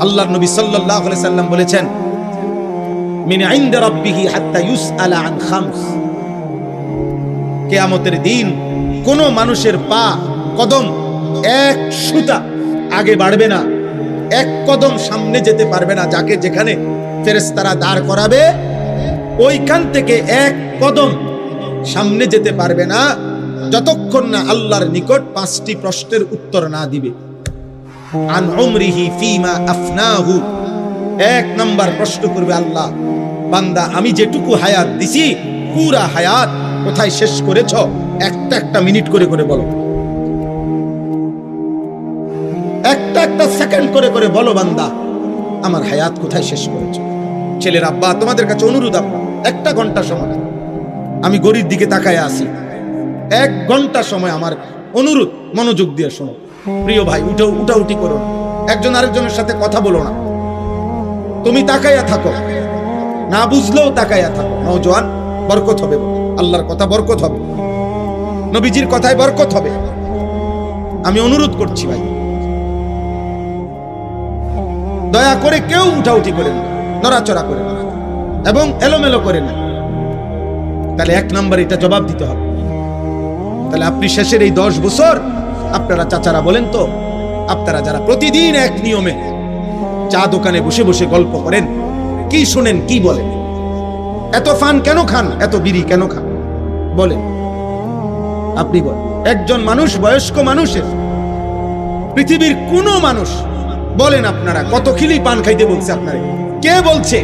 আল্লাহর নবী সাল্লাল্লাহু আলাইহি সাল্লাম বলেছেন, মিন ইনদা রাব্বিহি হাত্তা ইউসআলা আন খামস। কিয়ামতের দিন কোন মানুষের পা কদম এক সুতা আগে বাড়বে না, এক কদম সামনে যেতে পারবে না। যাকে যেখানে ফেরেশতারা দাঁড় করাবে ওইখান থেকে এক কদম সামনে যেতে পারবে না যতক্ষণ না আল্লাহর নিকট 5টি প্রশ্নের উত্তর না দিবে। আন উমরিহি ফিমা আফনাহু, 1 নাম্বার প্রশ্ন করবে আল্লাহ, বান্দা আমি যেটুকু হায়াত দিছি পুরা হায়াত কোথায় শেষ করেছ? একটা মিনিট করে করে বলো, একটা সেকেন্ড করে করে বলো বান্দা আমার হায়াত কোথায় শেষ করেছ। ছেলের আব্বা তোমাদের কাছে অনুরোধ, আব্বা 1 ঘন্টা সময় আমি গড়ির দিকে তাকায় আছি, 1 ঘন্টা সময় আমার অনুরোধ মনোযোগ দিয়ে শোনো। প্রিয় ভাই, উঠাউঠি করো না, একজন আরেকজনের সাথে কথা বলো না, তুমি তাকাইয়া থাকো, না বুঝলেও তাকাইয়া থাকো। নওজোয়ান, বরকত হবে, আল্লাহর কথা বরকত হবে, নবীজির কথায় বরকত হবে। আমি অনুরোধ করছি ভাই, দয়া করে কেউ উঠাউঠি করে না, নড়াচড়া করে না এবং এলোমেলো করে না। তাহলে 1 নাম্বার এটা জবাব দিতে হবে। তাহলে আপনি শেষের এই 10 বছর, আপনারা চাচারা বলেন তো, আপনারা যারা প্রতিদিন এক নিয়মে চা দোকানে বসে বসে গল্প করেন, কি শুনেন, কি বলেন? এত ফান কেন খান, এত বিড়ি কেন খান বলেন? আপনি বলেন। একজন মানুষ, বয়স্ক মানুষের, পৃথিবীর কোন মানুষ বলেন আপনারা কত খিলি পান খাইতে বলছে? আপনারে কে বলছে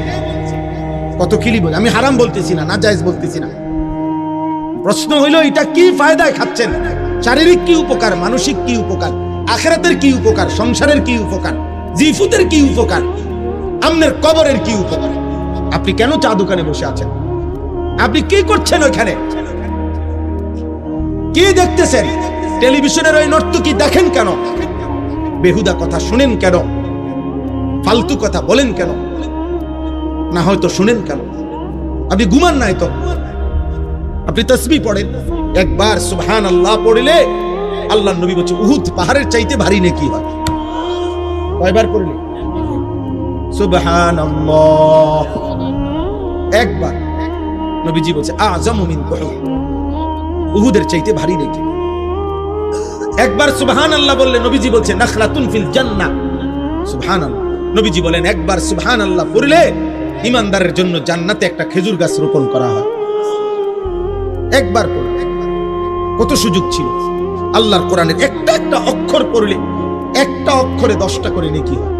কত খিলি বলে? আমি হারাম বলতেছি না, নাজায়েজ বলতেছি না। প্রশ্ন হইল এটা কি ফায়দায় খাচ্ছেন? শারীরিক কি উপকার, মানসিক কি উপকার, আখিরাতের কি উপকার, সংসারের কি উপকার, জিফুতের কি উপকার, আমনের কবরের কি উপকার? আপনি কেন চা দোকানে বসে আছেন? আপনি কি করছেন ওইখানে? কি দেখতেছেন? টেলিভিশনের ওই নর্তকী দেখেন কেন? বেহুদা কথা শুনেন কেন? ফালতু কথা বলেন কেন? না হয়তো শুনেন কেন? আপনি ঘুমান নাই তো? আপনি তাসবিহ পড়েন, একবার সুবহানাল্লাহ পড়লে আল্লাহর নবী বলেছে উহুদ পাহাড়ের চাইতে ভারী নেকি হয়। কয়বার পড়লে? সুবহানাল্লাহ একবার। নবীজি বলেছে আযামু মিন উহুদ, উহুদের চাইতে ভারী নেকি। একবার সুবহানাল্লাহ বললে নবীজি বলছে নাখলাতুন ফিল জান্নাহ। সুবহানাল্লাহ, নবীজি বলেন একবার সুবহানাল্লাহ পড়লে ইমানদারের জন্য জান্নাতে একটা খেজুর গাছ রোপণ করা হয়। একবার পড়লে কত সুযোগ ছিল। আল্লাহর কোরআনের একটা অক্ষর পড়লে, একটা অক্ষরে 10টা করে নেকি হয়।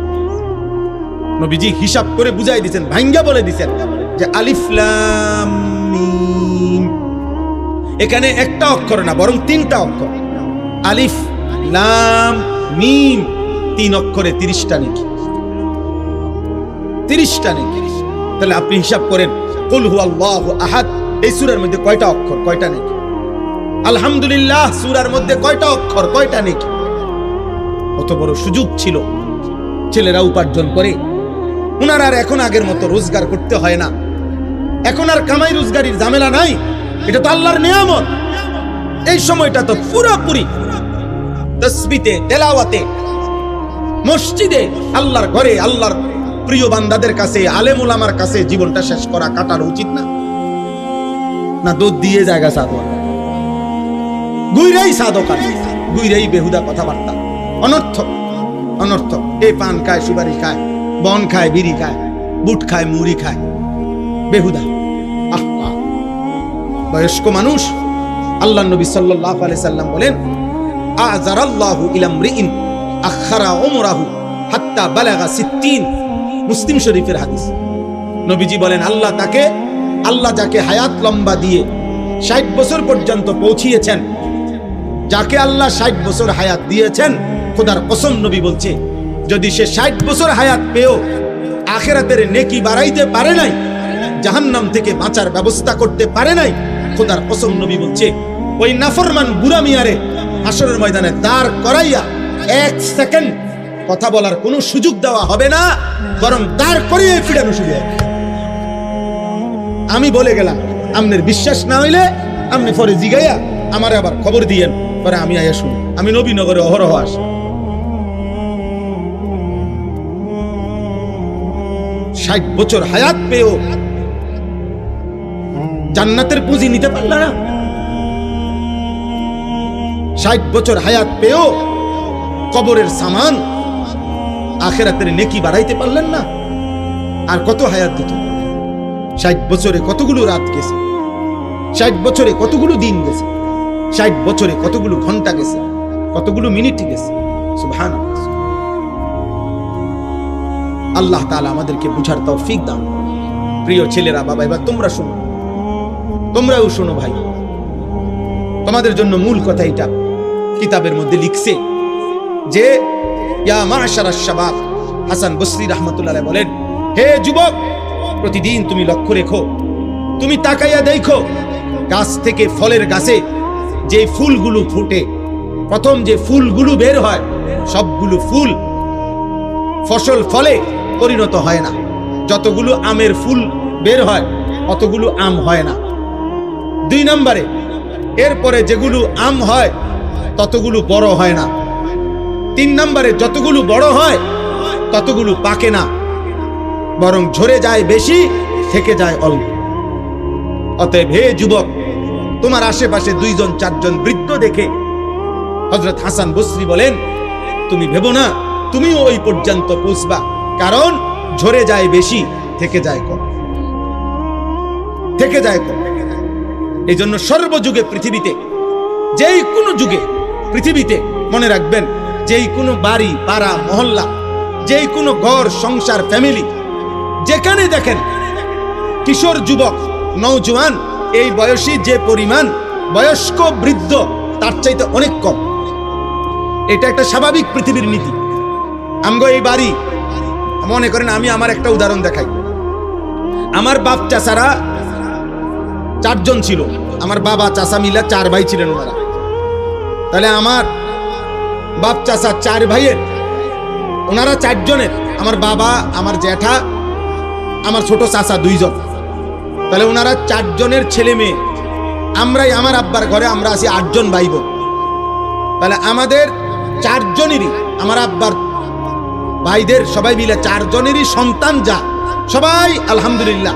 নবীজি হিসাব করে বুঝাই দিয়েছেন, ভাঙ্গা বলে দিয়েছেন যে আলিফ লাম মিম, এখানে একটা অক্ষর না বরং 3টা অক্ষর। আলিফ লাম মিম, 3 অক্ষরে 30টা নেকি, 30টা নেকি। তাহলে আপনি হিসাব করেন, কুল হুয়াল্লাহু আহাদ এই সূরার মধ্যে কয়টা অক্ষর, কয়টা নেকি? আলহামদুলিল্লাহ সূরার মধ্যে কয়টা অক্ষর, কয়টা নেকি? কত বড় সুযোগ ছিল। ছেলেরা উপার্জন করে, উনার আর এখন আগের মতো রোজগার করতে হয় না, এখন আর কামাই রোজগারির ঝামেলা নাই। এটা তো আল্লাহর নিয়ামত। এই সময়টা তো পুরোপুরি তাসবিতে, তেলাওয়াতে, মসজিদে, আল্লাহর ঘরে, আল্লাহর প্রিয় বান্দাদের কাছে, আলেম উলামার কাছে জীবনটা শেষ করা, কাটানো উচিত না? না দুধ দিয়ে জায়গা সাদোয়া, গুইরাই সাদোকান, গুইরাই বেহুদা কথাবার্তা, অনর্থক অনর্থক। এই পান খায়, সুপারি খায়, বন খায়, বিড়ি খায়, বুট খায়, মুড়ি খায়, বেহুদা। আহা, বয়স্ক মানুষ। আল্লাহর নবী সাল্লাল্লাহু আলাইহি সাল্লাম বলেন আযারাল্লাহু ইলা মরিইন আখারা উমরাহু হাত্তা বালাগা 60। মুসলিম শরীফের হাদিস। নবীজি বলেন আল্লাহ যাকে হায়াত লম্বা দিয়ে 60 বছর পর্যন্ত পৌঁছিয়েছেন, যাকে আল্লাহ 60 বছর হায়াত দিয়েছেন, খোদার কসম নবী বলছে যদি সে 60 বছর হায়াত পেও আখিরাতের নেকি বাড়াইতে পারে নাই, জাহান্নাম থেকে বাঁচার ব্যবস্থা করতে পারে নাই, খোদার কসম নবী বলছে ওই নাফরমান বুড়া মিয়ারে হাসরের ময়দানে দাঁড় করাইয়া 1 সেকেন্ড কথা বলার কোনো সুযোগ দেওয়া হবে না, বরং দাঁড় করিয়ে ফিরানো শুরু হবে। আমি বলে গেলাম, আপনার বিশ্বাস না হইলে আপনি পরে জিগাইয়া আমার আবার খবর দিয়েন, পরে আমি আয়া শুনি। আমি নবীনগরে অহরহ আসি। 60 বছর হায়াত পেয়েও জান্নাতের পুঁজি নিতে পারল না। 60 বছর হায়াত পেয়েও কবরের সামান আখিরাতের নেকি বাড়াইতে পারলেন না। আর কত হায়াত দিত? 60 বছরে কতগুলো রাত গেছে, 60 বছরে কতগুলো দিন গেছে, 60 বছরে কতগুলো ঘন্টা গেছে, কতগুলো মিনিট গেছে। সুবহানাল্লাহ। আল্লাহ তাআলা আমাদেরকে বুঝার তৌফিক দান। প্রিয় ছেলেরা, বাবা, এবার তোমরা শোনো, তোমরাও শোনো ভাই। তোমাদের জন্য মূল কথা এটা কিতাবের মধ্যে লিখছে যে ইয়া মাশারাশ শাবাব, হাসান বসরি রাহমাতুল্লাহ আলাইহি বলেন, হে যুবক, প্রতিদিন তুমি লক্ষ্য রেখো, তুমি তাকাইয়া দেখো গাছ থেকে ফলের গাছে যে ফুলগুলো ফুটে, প্রথম যে ফুলগুলো বের হয় সবগুলো ফুল ফসল ফলে পরিণত হয় না। যতগুলো আমের ফুল বের হয় অতগুলো আম হয় না। 2 নম্বরে এরপরে যেগুলো আম হয় ততগুলো বড় হয় না। 3 নম্বরে যতগুলো বড় হয় ততগুলো পাকে না, বরং ঝরে যায় বেশি, থেকে যায় অল্প। অতএব হে যুবক, তোমার আশেপাশে 2-4 জন বৃদ্ধ দেখে হযরত হাসান বসরি বলেন, তুমি ভেবো না তুমিও ওই পর্যন্ত পৌঁছবা, কারণ ঝরে যায় বেশি, থেকে যায় কম, থেকে যায় কম। এই জন্য সর্বযুগে পৃথিবীতে, যেই কোনো যুগে পৃথিবীতে মনে রাখবেন, যেই কোনো বাড়ি, পাড়া, মহল্লা, যেই কোনো ঘর, সংসার, ফ্যামিলি, যেখানে দেখেন কিশোর, যুবক, নওজোয়ান, এই বয়সী যে পরিমাণ, বয়স্ক, বৃদ্ধ তার চাইতে অনেক কম। এটা একটা স্বাভাবিক পৃথিবীর নীতি। আমগো এই বাড়ি, মনে করেন, আমি আমার একটা উদাহরণ দেখাই। আমার বাপ চাচারা 4 জন ছিল। আমার বাবা চাচা মিলা 4 ভাই ছিলেন ওনারা। তাহলে আমার বাপ চাচা 4 ভাইয়ের, ওনারা 4 জনের, আমার বাবা, আমার জ্যাঠা, আমার ছোট চাচা 2 জন। তাহলে ওনারা 4 জনের ছেলে মেয়ে। আমরাই, আমার আব্বার ঘরে আমরা আছি 8 জন ভাই বোন। তাহলে আমাদের 4 জনেরই, আমার আব্বার ভাইদের সবাই মিলে 4 জনেরই সন্তান যা, সবাই আলহামদুলিল্লাহ।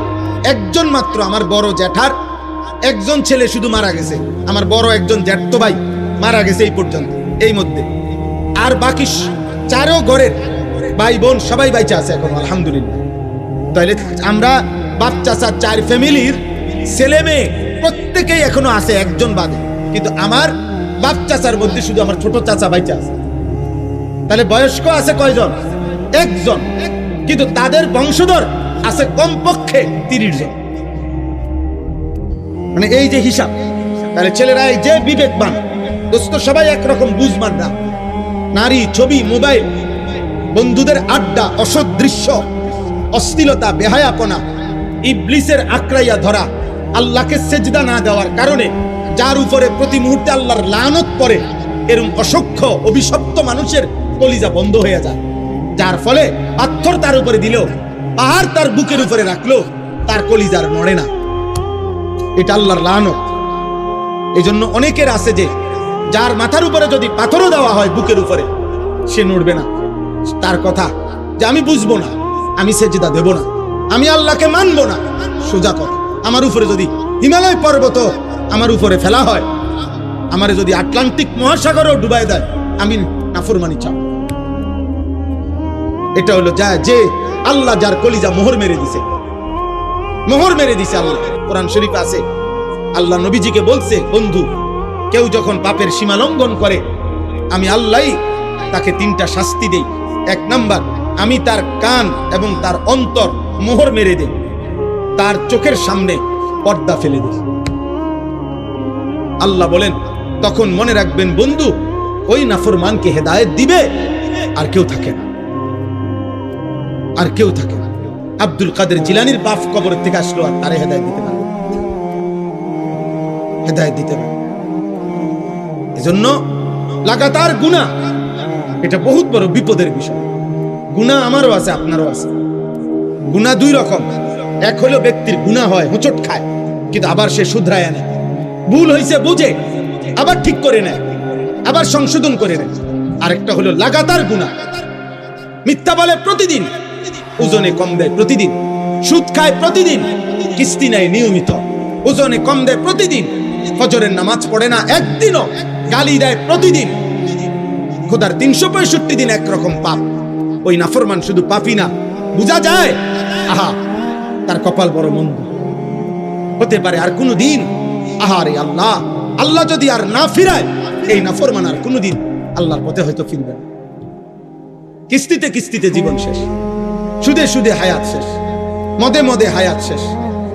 একজন মাত্র আমার বড় জ্যাঠার একজন ছেলে শুধু মারা গেছে। আমার বড় একজন জ্যাঠতো ভাই মারা গেছে এই পর্যন্ত, এই মধ্যে। আর বাকি 4 ঘরের ভাই বোন সবাই বাইচে আছে এখন আলহামদুলিল্লাহ। তাহলে আমরা বাপ চাচা 4 ফ্যামিলির ছেলে মেয়ে প্রত্যেকেই এখনো আছে, একজন বাদে। কিন্তু আমার বাপ চাচার মধ্যে শুধু আমার ছোট চাচা বাইচে আছে। তাহলে বয়স্ক আছে কয়জন? 1 জন। কিন্তু তাদের বংশধর আছে কমপক্ষে 30 জন। মানে এই যে হিসাব, তাহলে ছেলেরা এই যে বিবেকবান দোস্ত, সবাই একরকম বুঝবান না। নারী, ছবি, মোবাইল, বন্ধুদের আড্ডা, অসৎ দৃশ্য, অশ্লীলতা, বেহায়াপনা, ইবলিসের আক্রাইয়া ধরা, আল্লাহকে সেজদা না দেওয়ার কারণে যার উপরে প্রতি মুহূর্তে আল্লাহর লানত পড়ে, এরকম অসংখ্য অভিশপ্ত মানুষের কলিজা বন্ধ হয়ে যায়। যার ফলে পাথর তার উপরে দিল, পাহাড় তার বুকের উপরে রাখলো, তার কলিজার নড়ে না। এটা আল্লাহর লানত। এই জন্য অনেকের আছে যে যার মাথার উপরে যদি পাথরও দেওয়া হয় বুকের উপরে, সে নড়বে না। তার কথা যে আমি বুঝবো না, আমি সেজদা দেব না, আমি আল্লাহকে মানবো না। সোজা কথা, আমার উপরে যদি হিমালয় পর্বত আমার উপরে ফেলা হয়, আমারে যদি আটলান্টিক মহাসাগরও ডুবাই দেয়, আমি নাফরমানি চাও। এটা হলো যে আল্লাহ যার কলিজা মোহর মেরে দিছে, মোহর মেরে দিছে আল্লাহ। কোরআন শরীফ আছে, আল্লাহ নবীজিকে বলছে, বন্ধু, কেউ যখন পাপের সীমা লঙ্ঘন করে, আমি আল্লাহই তাকে 3টা শাস্তি দেই। 1 নাম্বার, আমি তার কান এবং তার অন্তর মোহর মেরে দেই, তার চোখের সামনে পর্দা ফেলে দেই। আল্লাহ বলেন, তখন মনে রাখবেন বন্ধু, ওই নাফরমানকে হেদায়েত দিবে আর কেউ থাকে না, আর কেউ থাকে না। আব্দুল কাদের জিলানীর বাপ কবর থেকে আসলো, আর তারে হেদায়েত দিতে পারবে, হেদায়েত দিতে পারবে। এজন্য লাগাতার গুনাহ, এটা বহুত বড় বিপদের বিষয়। গুনাহ আমারও আছে, আপনারও আছে। গুনাহ 2 রকম। এক হলো ব্যক্তির গুনাহ হয়, হোঁচট খায়, কিন্তু আবার সে শুধরায় নেয়। ভুল হয়েছে বুঝে আবার ঠিক করে নেয়, আবার সংশোধন করে নেয়। আরেকটা হলো লাগাতার গুনাহ, মিথ্যা বলে প্রতিদিন, ওজনে কম দেয় প্রতিদিন, সুদ খায় প্রতিদিন, কিস্তি নেয় নিয়মিত, ওজনে কম দেয় প্রতিদিন, ফজরের নামাজ পড়ে না একদিনও, গালি দেয় প্রতিদিন, খোদার 365 দিন একরকম পাপ। ওই নাফরমান শুধু পাপই না, বুঝা যায় আহা তার কপাল বড় মন্দ। হতে পারে আর কোনো দিন, আহারে আল্লাহ, আল্লাহ যদি আর না ফিরায় এই নাফরমান আর কোনোদিন আল্লাহর পথে হয়তো ফিরবে না। কিস্তিতে কিস্তিতে জীবন শেষ, সুদে সুদে হায়াত শেষ, মদে মদে হায়াত শেষ,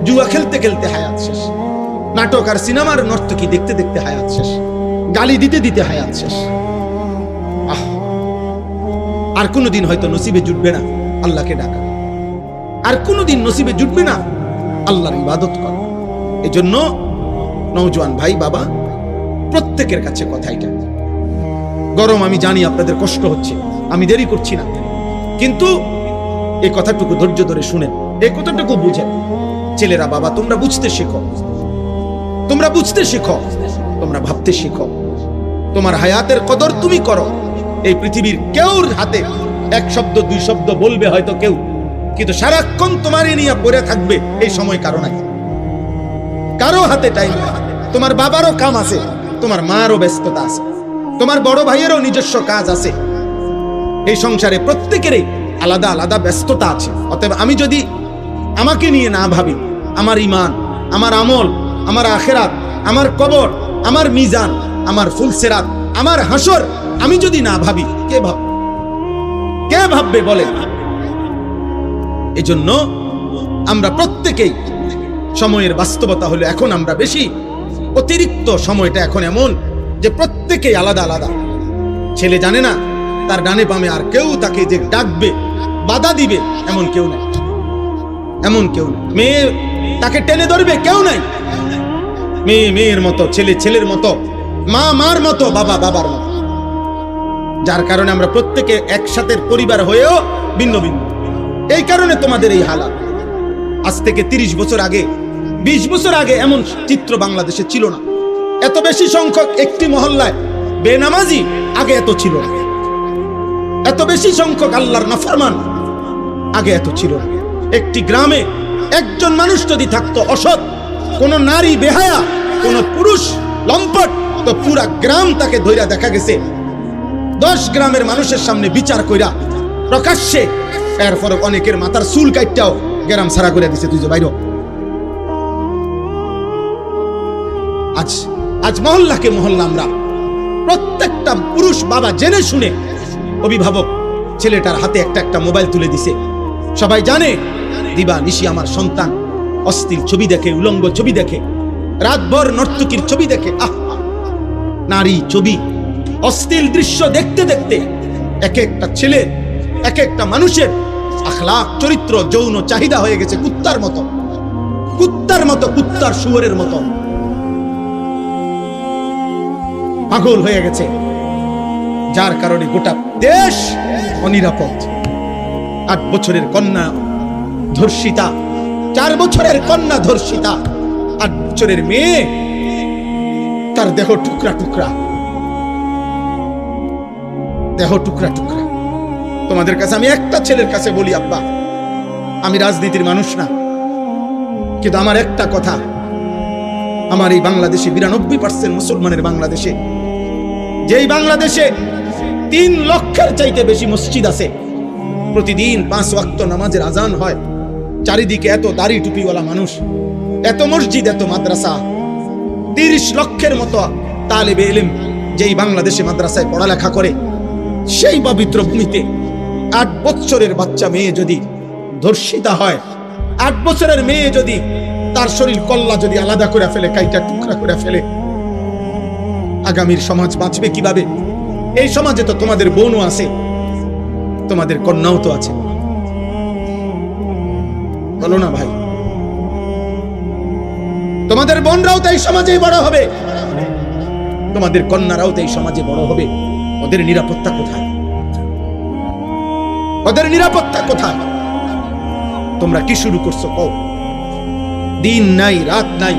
জুয়া খেলতে খেলতে হায়াত শেষ, নাটক আর সিনেমার নর্তকী দেখতে দেখতে হায়াত শেষ, গালি দিতে দিতে হায়াত শেষ। আর কোনোদিন হয়তো নসিবে জুটবে না আল্লাহকে ডাকা, আর কোনোদিন নসিবে জুটবে না আল্লাহর ইবাদত করা। এই জন্য নওজোয়ান ভাই বাবা, প্রত্যেকের কাছে কথা এটা। গরম আমি জানি, আপনাদের কষ্ট হচ্ছে, আমি দেরি করছি না, কিন্তু এই কথাটুকু ধৈর্য ধরে শুনেন, এই কথাটুকু বুঝেন। ছেলেরা বাবা, তোমরা বুঝতে শেখো, তোমরা বুঝতে শেখো, তোমরা ভাবতে শেখো। তোমার হায়াতের কদর তুমি করো। এই পৃথিবীর কেউর হাতে এক শব্দ দুই শব্দ বলবে হয়তো কেউ, কিন্তু সারাক্ষণ তোমার নিয়ে পড়ে থাকবে এই সময় কারো নাই, কারো হাতে টাইম নাই। তোমার বাবারও কাম আছে, তোমার মারও ব্যস্ততা আছে, তোমার বড় ভাইয়েরও নিজস্ব কাজ আছে। এই সংসারে প্রত্যেকেরই আলাদা আলাদা ব্যস্ততা আছে। অতএব আমি যদি আমাকে নিয়ে না ভাবি, আমার ঈমান, আমার আমল, আমার আখিরাত, আমার কবর, আমার মিজান, আমার ফুলসিরাত, আমার হাসর আমি যদি না ভাবি, কে ভাববে? কে ভাববে বলেন? এজন্য আমরা প্রত্যেকেই, সময়ের বাস্তবতা হলো এখন আমরা বেশি অতিরিক্ত, সময়টা এখন এমন যে প্রত্যেকেই আলাদা আলাদা। ছেলে জানে না তার ডানে বামে আর কেউ তাকে যে ডাকবে, বাধা দিবে, এমন কেউ নাই, এমন কেউ নাই। মেয়ে তাকে টেনে ধরবে, কেউ নাই। মেয়ে মেয়ের মতো, ছেলে ছেলের মতো, মা মার মতো, বাবা বাবার মতো। যার কারণে আমরা প্রত্যেকে একসাথে পরিবার হয়েও ভিন্ন ভিন্ন। এই কারণে তোমাদের এই হালাত। আজ থেকে 30 বছর আগে, 20 বছর আগে এমন চিত্র বাংলাদেশে ছিল না। এত বেশি সংখ্যক একটি মহল্লায় বেনামাজি আগে এত ছিল না। এত বেশি সংখ্যক আল্লাহর নাফরমান আগে এত ছিল না। একটি গ্রামে একজন মানুষ যদি থাকতো অসৎ, কোন নারী বেহায়া, কোন পুরুষ লম্পট, তো পুরা গ্রাম তাকে ধইরা দেখা গেছে 10 গ্রামের মানুষের সামনে বিচার কইরা প্রকাশ্যে, এরপর অনেকের মাথার চুল কাটটাও গ্রাম ছাড়া করে দিছে, তুই যে বাইর। আজ আজ মহল্লাকে মহল্লা আমরা প্রত্যেকটা পুরুষ বাবা জেনে শুনে, অভিভাবক ছেলেটার হাতে একটা একটা মোবাইল তুলে দিছে। সবাই জানে দিবা নিশি আমার সন্তান অশ্লীল ছবি দেখে, উলঙ্গ ছবি দেখে, রাতভর নর্তকীর ছবি দেখে। নারী ছবি, অশ্লীল দৃশ্য দেখতে দেখতে এক একটা ছেলে, এক একটা মানুষের আখলাক, চরিত্র, যৌন চাহিদা হয়ে গেছে কুত্তার মতো, কুত্তার মতো, কুত্তার শুয়োরের মতো পাগল হয়ে গেছে। যার কারণে গোটা দেশ অনিরাপদ। 8 বছরের কন্যা ধর্ষিতা, 4 বছরের কন্যা ধর্ষিতা, 8 বছরের মেয়ে, তার দেহ টুকরা টুকরা, দেহ টুকরা টুকরা। তোমাদের কাছে আমি একটা ছেলের কাছে বলি, আব্বা আমি রাজনীতির মানুষ না, কিন্তু আমার একটা কথা, আমার এই বাংলাদেশে 92% মুসলমানের বাংলাদেশে, যেই বাংলাদেশে 3 লক্ষের চাইতে বেশি মসজিদ আছে, প্রতিদিন 5 ওয়াক্ত নামাজের আজান হয়, চারিদিকে এত দাড়ি টুপিওয়ালা মানুষ, এত মসজিদ, এত মাদ্রাসা, 30 লক্ষের মতো তালেবে ইলম যেই বাংলাদেশে মাদ্রাসায় পড়ালেখা করে, সেই পবিত্র ভূমিতে 8 বছরের বাচ্চা মেয়ে যদি ধর্ষিতা হয়, 8 বছরের মেয়ে যদি তার শরীর কল্লা যদি আলাদা করে ফেলে, কাইটা টুকরা করে ফেলে, আগামীর সমাজ বাঁচবে কিভাবে? এই সমাজে তো তোমাদের বোনও আছে, তোমাদের কন্যাও তো আছে, বলো না ভাই? তোমাদের বোনরাও তো এই সমাজেই বড় হবে, তোমাদের কন্যারাও তো এই সমাজে বড় হবে। ওদের নিরাপত্তা কোথায়? ওদের নিরাপত্তা কোথায়? তোমরা কি শুরু করছো? কও, দিন নাই রাত নাই,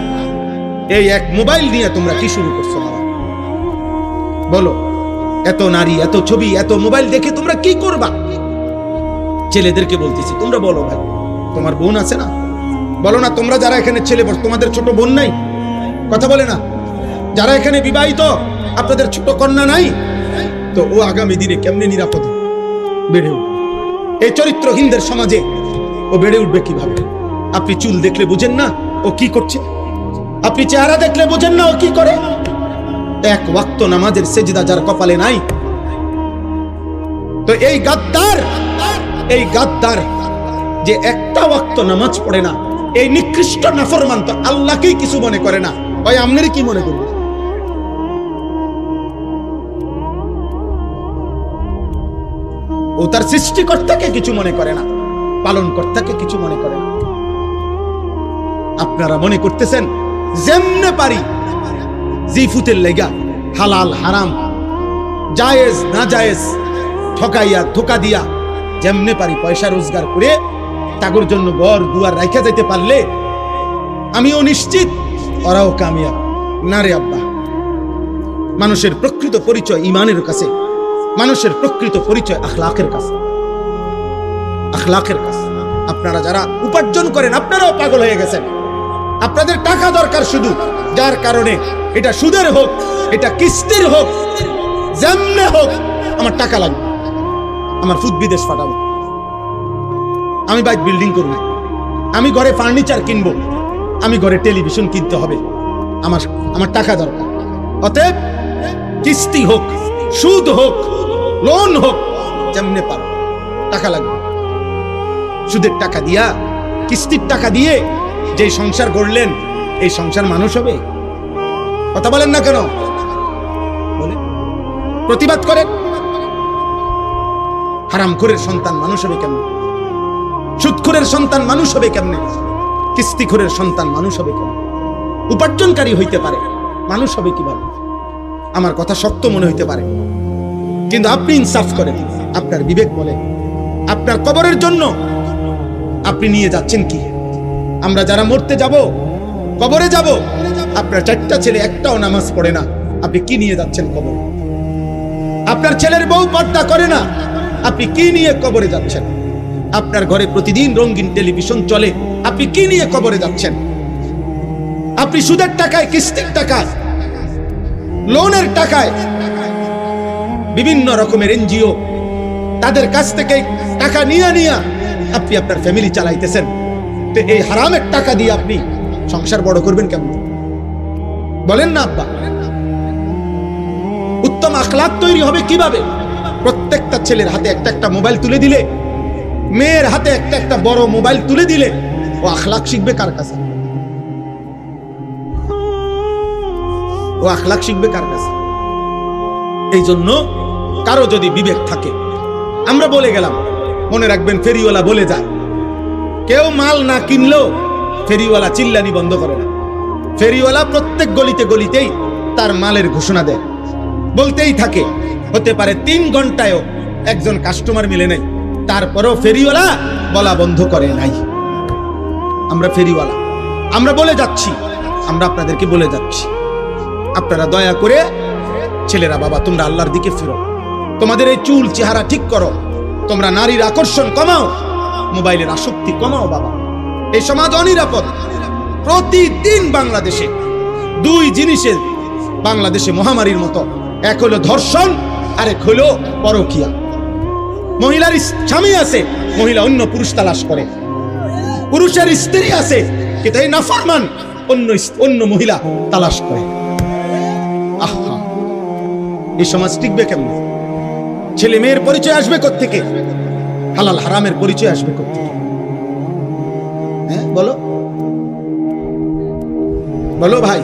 এই এক মোবাইল নিয়ে তোমরা কি শুরু করছো? বলো, এত নারী, এত ছবি, এত মোবাইল দেখে তোমরা কি করবা? ছেলেদেরকে বলতেছি, তোমরা বলো ভাই, তোমার বোন আছে না? বলো না, তোমরা যারা এখানে ছেলে, তোমাদের ছোট বোন নাই? কথা বলে না? যারা এখানে বিবাহিত, আপনাদের ছোট কন্যা নাই? তো ও আগামী দিনে কেমনে নিরাপদে বেড়ে উঠবে? এই চরিত্রহীনদের সমাজে ও বেড়ে উঠবে কিভাবে? আপনি চুল দেখলে বুঝেন না ও কি করছে? আপনি চেহারা দেখলে বুঝেন না ও কি করে? এক ওয়াক্ত নামাজের সেজদা যার কপালে নাই, তো এই গাদ্দার যে একটা ওয়াক্ত নামাজ পড়ে না, এই নিকৃষ্ট নাফরমান তো আল্লাহকেই কিছু মনে করে না, ওই আমনেরই কি মনে করবে? ও তার সৃষ্টিকর্তাকে কিছু মনে করে না, পালনকর্তাকে কিছু মনে করে না। আপনারা মনে করতেছেন যেমনে পারি জিফুতের লেগা হালাল হারাম, জায়েজ না জায়েজ, ঠকাইয়া ধোকা দিয়া যেমনে পারি পয়সা রোজগার করে তাগর জন্য ঘর দুয়ার রাখা যাইতে পারলে আমিও নিশ্চিত ওরাও কামিয়াব। না রে আব্বা, মানুষের প্রকৃত পরিচয় ঈমানের কাছে, মানুষের প্রকৃত পরিচয় আখলাকের কাছে, আখলাকের কাছে। আপনারা যারা উপার্জন করেন আপনারাও পাগল হয়ে গেছেন। আপনাদের টাকা দরকার শুধু, যার কারণে এটা সুদের হোক, এটা কিস্তির হোক, যেমনে হোক আমার টাকা লাগবে, আমার ফুট বিদেশ পাঠাবো, আমি বাইক বিল্ডিং করবো, আমি ঘরে ফার্নিচার কিনবো, আমি ঘরে টেলিভিশন কিনতে হবে, আমার টাকা দরকার। অতএব কিস্তি হোক, সুদ হোক, লোন হোক, যেমনে পারো টাকা লাগবে। সুদের টাকা দিয়া, কিস্তির টাকা দিয়ে যে সংসার গড়লেন, এই সংসার মানুষ হবে? কথা বলেন না কেন? বলে প্রতিবাদ করেন। হারামখোরের সন্তান মানুষ হবে কেমনে? সুদখোরের সন্তান মানুষ হবে কেমনে? কিস্তিখোরের সন্তান মানুষ হবে কেমনে? উপার্জনকারী হইতে পারে, মানুষ হবে কিভাবে? আমার কথা সত্য মনে হইতে পারে, কিন্তু আপনি ইনসাফ করেন। আপনার বিবেক বলে আপনার কবরের জন্য আপনি নিয়ে যাচ্ছেন কি? আমরা যারা মরতে যাব, কবরে যাব, আপনার 4টা ছেলে একটাও নামাজ পড়ে না, আপনি কি নিয়ে যাচ্ছেন কবরে? আপনার ছেলের বউ পর্দা করে না, আপনি কি নিয়ে কবরে যাচ্ছেন? আপনার ঘরে প্রতিদিন রঙিন টেলিভিশন চলে, আপনি কি নিয়ে কবরে যাচ্ছেন? আপনি সুদের টাকায়, কিস্তির টাকায়, লোনের টাকায়, বিভিন্ন রকমের এনজিও তাদের কাছ থেকে টাকা নিয়ে আপনি আপনার ফ্যামিলি চালাইতেছেন। তো এই হারামের টাকা দিয়ে আপনি সংসার বড় করবেন কেমন? বলেন না আব্বা। উত্তম আখলাক তৈরি হবে কিভাবে? প্রত্যেকটা ছেলের হাতে একটা একটা মোবাইল তুলে দিলে, মেয়ের হাতে একটা একটা বড় মোবাইল তুলে দিলে ও আখলাক শিখবে কার কাছে? ও আখলাক শিখবে কার কাছে? এই জন্য কারো যদি বিবেক থাকে, আমরা বলে গেলাম, মনে রাখবেন ফেরিওয়ালা বলে যায়, কেউ মাল না কিনলেও ফেরিওয়ালা চিল্লানি বন্ধ করে না। ফেরিওয়ালা প্রত্যেক গলিতে গলিতেই তার মালের ঘোষণা দেয়, বলতেই থাকে। হতে পারে 3 ঘন্টায়ও একজন কাস্টমার মিলে নাই, তারপরও ফেরিওয়ালা বলা বন্ধ করে নাই। আমরা ফেরিওয়ালা, আমরা বলে যাচ্ছি, আমরা আপনাদেরকে বলে যাচ্ছি, আপনারা দয়া করে ছেলেরা, বাবা তোমরা আল্লাহর দিকে ফিরো, তোমাদের এই চুল চেহারা ঠিক করো, তোমরা নারীর আকর্ষণ কমাও, মোবাইলের আসক্তি কমাও। বাবা, এই সমাজ অনিরাপদ। প্রতিদিন বাংলাদেশে 2 জিনিসের বাংলাদেশে মহামারীর মতো, এক হলো ধর্ষণ, আরেক হলো পরকিয়া। মহিলার স্বামী আছে, মহিলা অন্য পুরুষ তালাশ করে, পুরুষের স্ত্রী আছে, কিন্তু এই নাফরমান অন্য মহিলা তালাশ করে। আহা, এই সমাজ টিকবে কেমন? ছেলে মেয়ের পরিচয় আসবে কোত্থেকে? হালাল হারামের পরিচয় আসবে কোত্থেকে? হ্যাঁ বলো, বলো ভাই।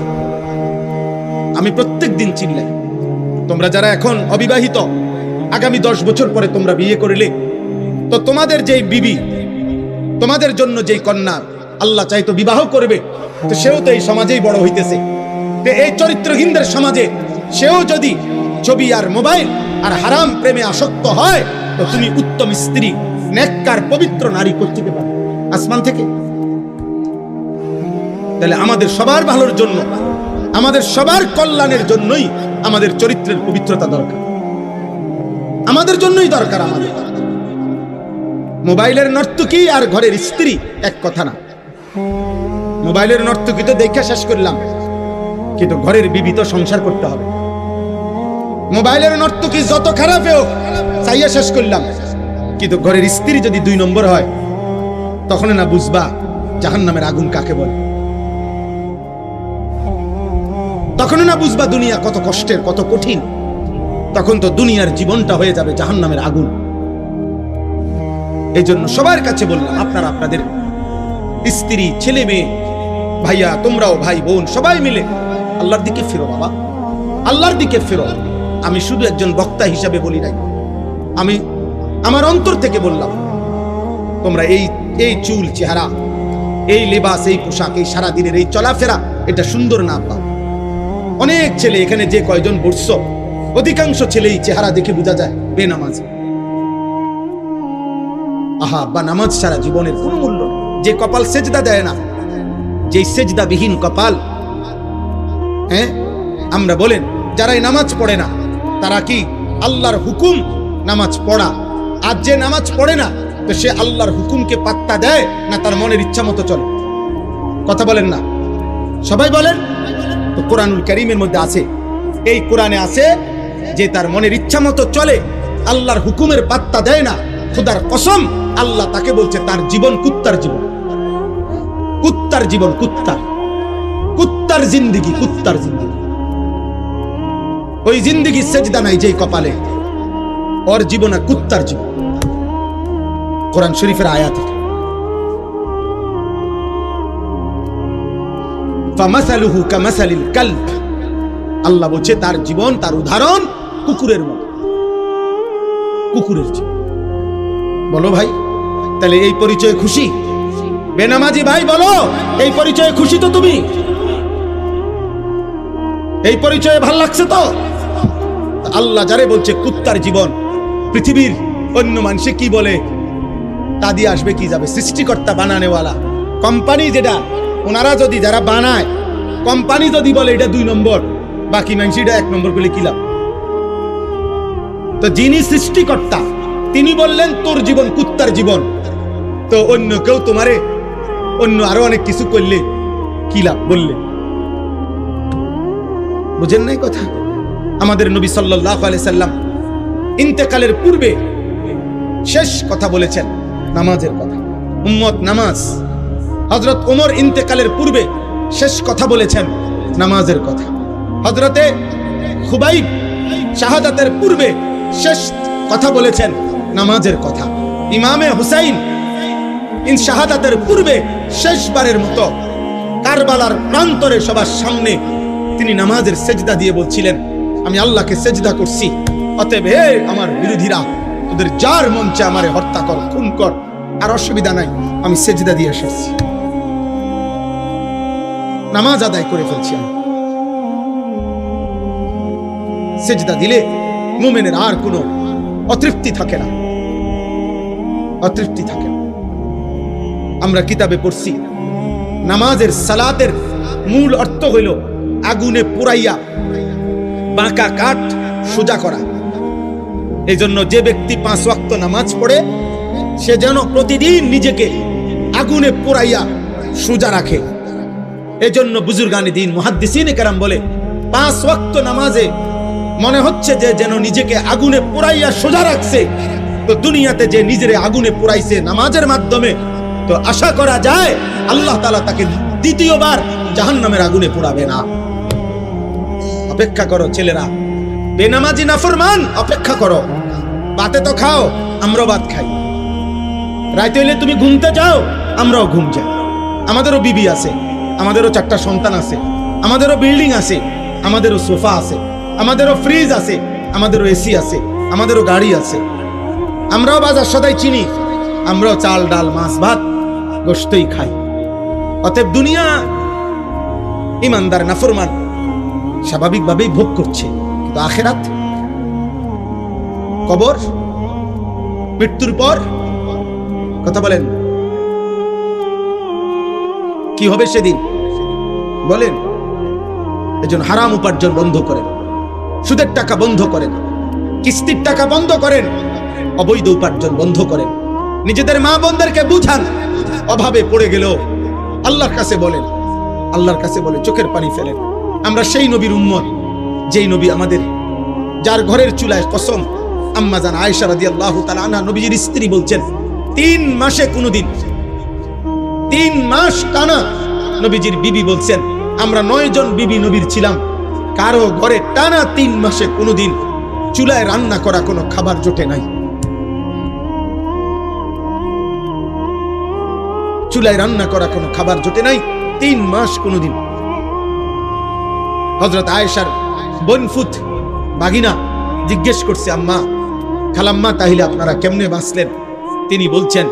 আমি প্রত্যেক দিন চিল্লাই, তোমরা যারা এখন অবিবাহিত, আগামী 10 বছর পরে তোমরা বিয়ে করলে, তো তোমাদের যেই বিবি, তোমাদের জন্য যেই কন্যা আল্লাহ চাইতো বিবাহ করবে, তো সেও তো এই সমাজেই বড় হইতেছে। তো এই চরিত্রহীনদের সমাজে সেও যদি ছবি আর মোবাইল আর হারাম প্রেমে আসক্ত হয়, তো তুমি উত্তম স্ত্রী, নেককার পবিত্র নারী করতে পারো আসমান থেকে? তাহলে আমাদের সবার ভালোর জন্য, আমাদের সবার কল্যাণের জন্যই আমাদের চরিত্রের পবিত্রতা দরকার, আমাদের জন্যই দরকার। আমাদের মোবাইলের নর্তকী আর ঘরের স্ত্রী এক কথা না। মোবাইলের নর্তকী তো দেখা শেষ করলাম, কিন্তু ঘরের বিবি তো সংসার করতে হবে। মোবাইলের নর্তকী যত খারাপ হোক চাইয়া শেষ করলাম, কিন্তু ঘরের স্ত্রী যদি 2 নম্বর হয়, তখন না বুঝবা জাহান্নামের আগুন কাকে বলে, তখন না বুঝবা দুনিয়া কত কষ্টের, কত কঠিন। তখন তো দুনিয়ার জীবনটা হয়ে যাবে জাহান্নামের আগুন। এই জন্য সবার কাছে বললাম, আপনারা আপনাদের স্ত্রী, ছেলে মেয়ে, ভাইয়া, তোমরাও ভাই বোন সবাই মিলে আল্লাহর দিকে ফেরো বাবা, আল্লাহর দিকে ফেরো। আমি শুধু একজন বক্তা হিসাবে বলি নাই, আমি আমার অন্তর থেকে বললাম, তোমরা এই চুল, চেহারা, এই লেবাস, এই পোশাক, এই সারাদিনের এই চলাফেরা, এটা সুন্দর না পাও। অনেক ছেলে এখানে যে কয়জন বসছো, অধিকাংশ ছেলেই চেহারা দেখে বোঝা যায় বেনামাজ। আহা, বা নামাজ ছাড়া জীবনের কোনো মূল্য নেই। যে কপাল সেজদা দেয় না, যে সেজদা বিহীন কপাল, হ্যাঁ, আমরা বলেন যারাই নামাজ পড়ে না, তারা কি আল্লাহর হুকুম নামাজ পড়া, আর যে নামাজ পড়ে না, তো সে আল্লাহর হুকুমকে পাত্তা দেয় না, তার মনের ইচ্ছা মতো চলে? কথা বলেন না, সবাই বলেন। তো কোরআনুল কারীমের মধ্যে আছে, এই কোরআনে আছে যে তার মনের ইচ্ছা মতো চলে, আল্লাহর হুকুমের পাত্তা দেয় না, খোদার কসম আল্লাহ তাকে বলছে তার জীবন কুত্তার জীবন, কুত্তার জীবন, কুত্তার জিন্দেগি, কুত্তার জিন্দেগি। ওই জিন্দেগি সেজদা নাই যেই কপালে, ওর জীবন কুত্তার জীবন। কোরআন শরীফের আয়াত। ফামাসালুহু কামাসালিল কালব, আল্লাহ বলছে তার জীবন, তার উদাহরণ কুকুরের মতো, কুকুরের জীবন। বলো ভাই, তাহলে এই পরিচয়ে খুশি? বেনামাজি ভাই বলো, এই পরিচয়ে খুশি তো তুমি? এই পরিচয়ে ভাল লাগছে তো? আল্লাহ যারে বলছে কুত্তার জীবন, পৃথিবীর অন্য মানুষে কি বলে তা দিয়ে আসবে কি যাবে? সৃষ্টিকর্তা বানানেওয়ালা কোম্পানি, যেটা ওনারা যদি, যারা বানায় কোম্পানি যদি বলে এটা 2 নম্বর, বাকি মানুষ এটা 1 নম্বর বলে কি লাভ? তো যিনি সৃষ্টিকর্তা তিনি বললেন তোর জীবন কুত্তার জীবন, তো অন্য কেউ তোমারে অন্য আরো অনেক কিছু করলে কি লাভ বললে? বুঝেন নাই কথা? আমাদের নবী সাল্লাল্লাহু আলাইহি সাল্লাম ইন্তেকালের পূর্বে শেষ কথা বলেছেন নামাজের কথা। উম্মত নামাজ। হযরত ওমর ইন্তেকালের পূর্বে শেষ কথা বলেছেন নামাজের কথা। হযরতে খুবাইব শাহাদাতের পূর্বে শেষ কথা বলেছেন নামাজের কথা। ইমামে হুসাইন শাহাদাতের পূর্বে শেষবারের মতো কারবালার প্রান্তরে সবার সামনে তিনি নামাজের সেজদা দিয়ে বলছিলেন, আমি আল্লাহকে সেজদা করছি, অতএব হে আমার বিরোধীরা, তোদের যার মন চায় আমারে হত্যা কর, খুন কর, আর অসুবিধা নাই, আমি সেজদা দিয়ে এসেছি, নামাজ আদায় করে ফেলছি। আমি সেজদা দিলে মুমিনের আর কোনো অতৃপ্তি থাকে না, অতৃপ্তি থাকে না। আমরা কিতাবে পড়ছি নামাজের, সালাতের মূল অর্থ হইল আগুনে পুরাইয়া বাঁকা কাঠ সোজা করা। এই জন্য যে ব্যক্তি 5 ওয়াক্ত নামাজ পড়ে সে যেন প্রতিদিন নিজেকে আগুনে পুরাইয়া সোজা রাখে। এই জন্য বুজুর্গানে দিন মুহাদ্দিসিনে কেরাম বলে 5 ওয়াক্ত নামাজে মনে হচ্ছে যে যেন নিজেকে আগুনে পুরাইয়া সোজা রাখছে। তো দুনিয়াতে যে নিজের আগুনে পুরাইছে নামাজের মাধ্যমে, তো আশা করা যায় আল্লাহ তাআলা তাকে দ্বিতীয়বার জাহান্নামের আগুনে পোড়াবে না। অপেক্ষা করো ছেলেরা, বেনামাজি নাফরমান, অপেক্ষা করো। ভাতে তো খাও, আমরাও ভাত খাই। রাত হইলে তুমি ঘুমতে যাও, আমরাও ঘুম যাই। আমাদেরও বিবি আছে, আমাদেরও 4টা সন্তান আছে, আমাদেরও বিল্ডিং আছে, আমাদেরও সোফা আছে, আমাদেরও ফ্রিজ আছে, আমাদেরও এসি আছে, আমাদেরও গাড়ি আছে। আমরাও বাজার সদাই চিনি, আমরাও চাল ডাল মাছ ভাত গোশতই খাই। অতএব দুনিয়া ইমানদার নাফরমান স্বাভাবিকভাবেই ভোগ করছে, কিন্তু আখিরাত, কবর, মৃত্যুর পর কথা বলেন কি হবে সেদিন বলেন? এজন্য হারাম উপার্জন বন্ধ করেন, সুদের টাকা বন্ধ করেন, কিস্তির টাকা বন্ধ করেন, অবৈধ উপার্জন বন্ধ করেন। নিজেদের মা বোনদেরকে বুঝান, অভাবে পড়ে গেল আল্লাহর কাছে বলেন, আল্লাহর কাছে বলে চোখের পানি ফেলেন। আমরা সেই নবীর উম্মত যেই নবী আমাদের, যার ঘরের চুলায় কসম আম্মা জান আয়েশা রাদিয়াল্লাহু তাআলা আনহা নবীজির স্ত্রী বলছেন 3 মাসে কোনদিন, 3 মাস টানা নবীজির বিবি বলছেন আমরা 9 জন বিবি নবীর ছিলাম, কারো ঘরে টানা 3 মাসে কোনদিন চুলায় রান্না করা কোনো খাবার জোটে নাই। চুলায় রান্না করা কোনো খাবার জোটে নাই 3 মাস কোনদিন। হযরত আয়েশার বনফুত বাগিনা জিজ্ঞেস করছে আম্মা, খালাম্মা তাহলে আপনারা কেমনে বাঁচলেন? তিনি বলছেন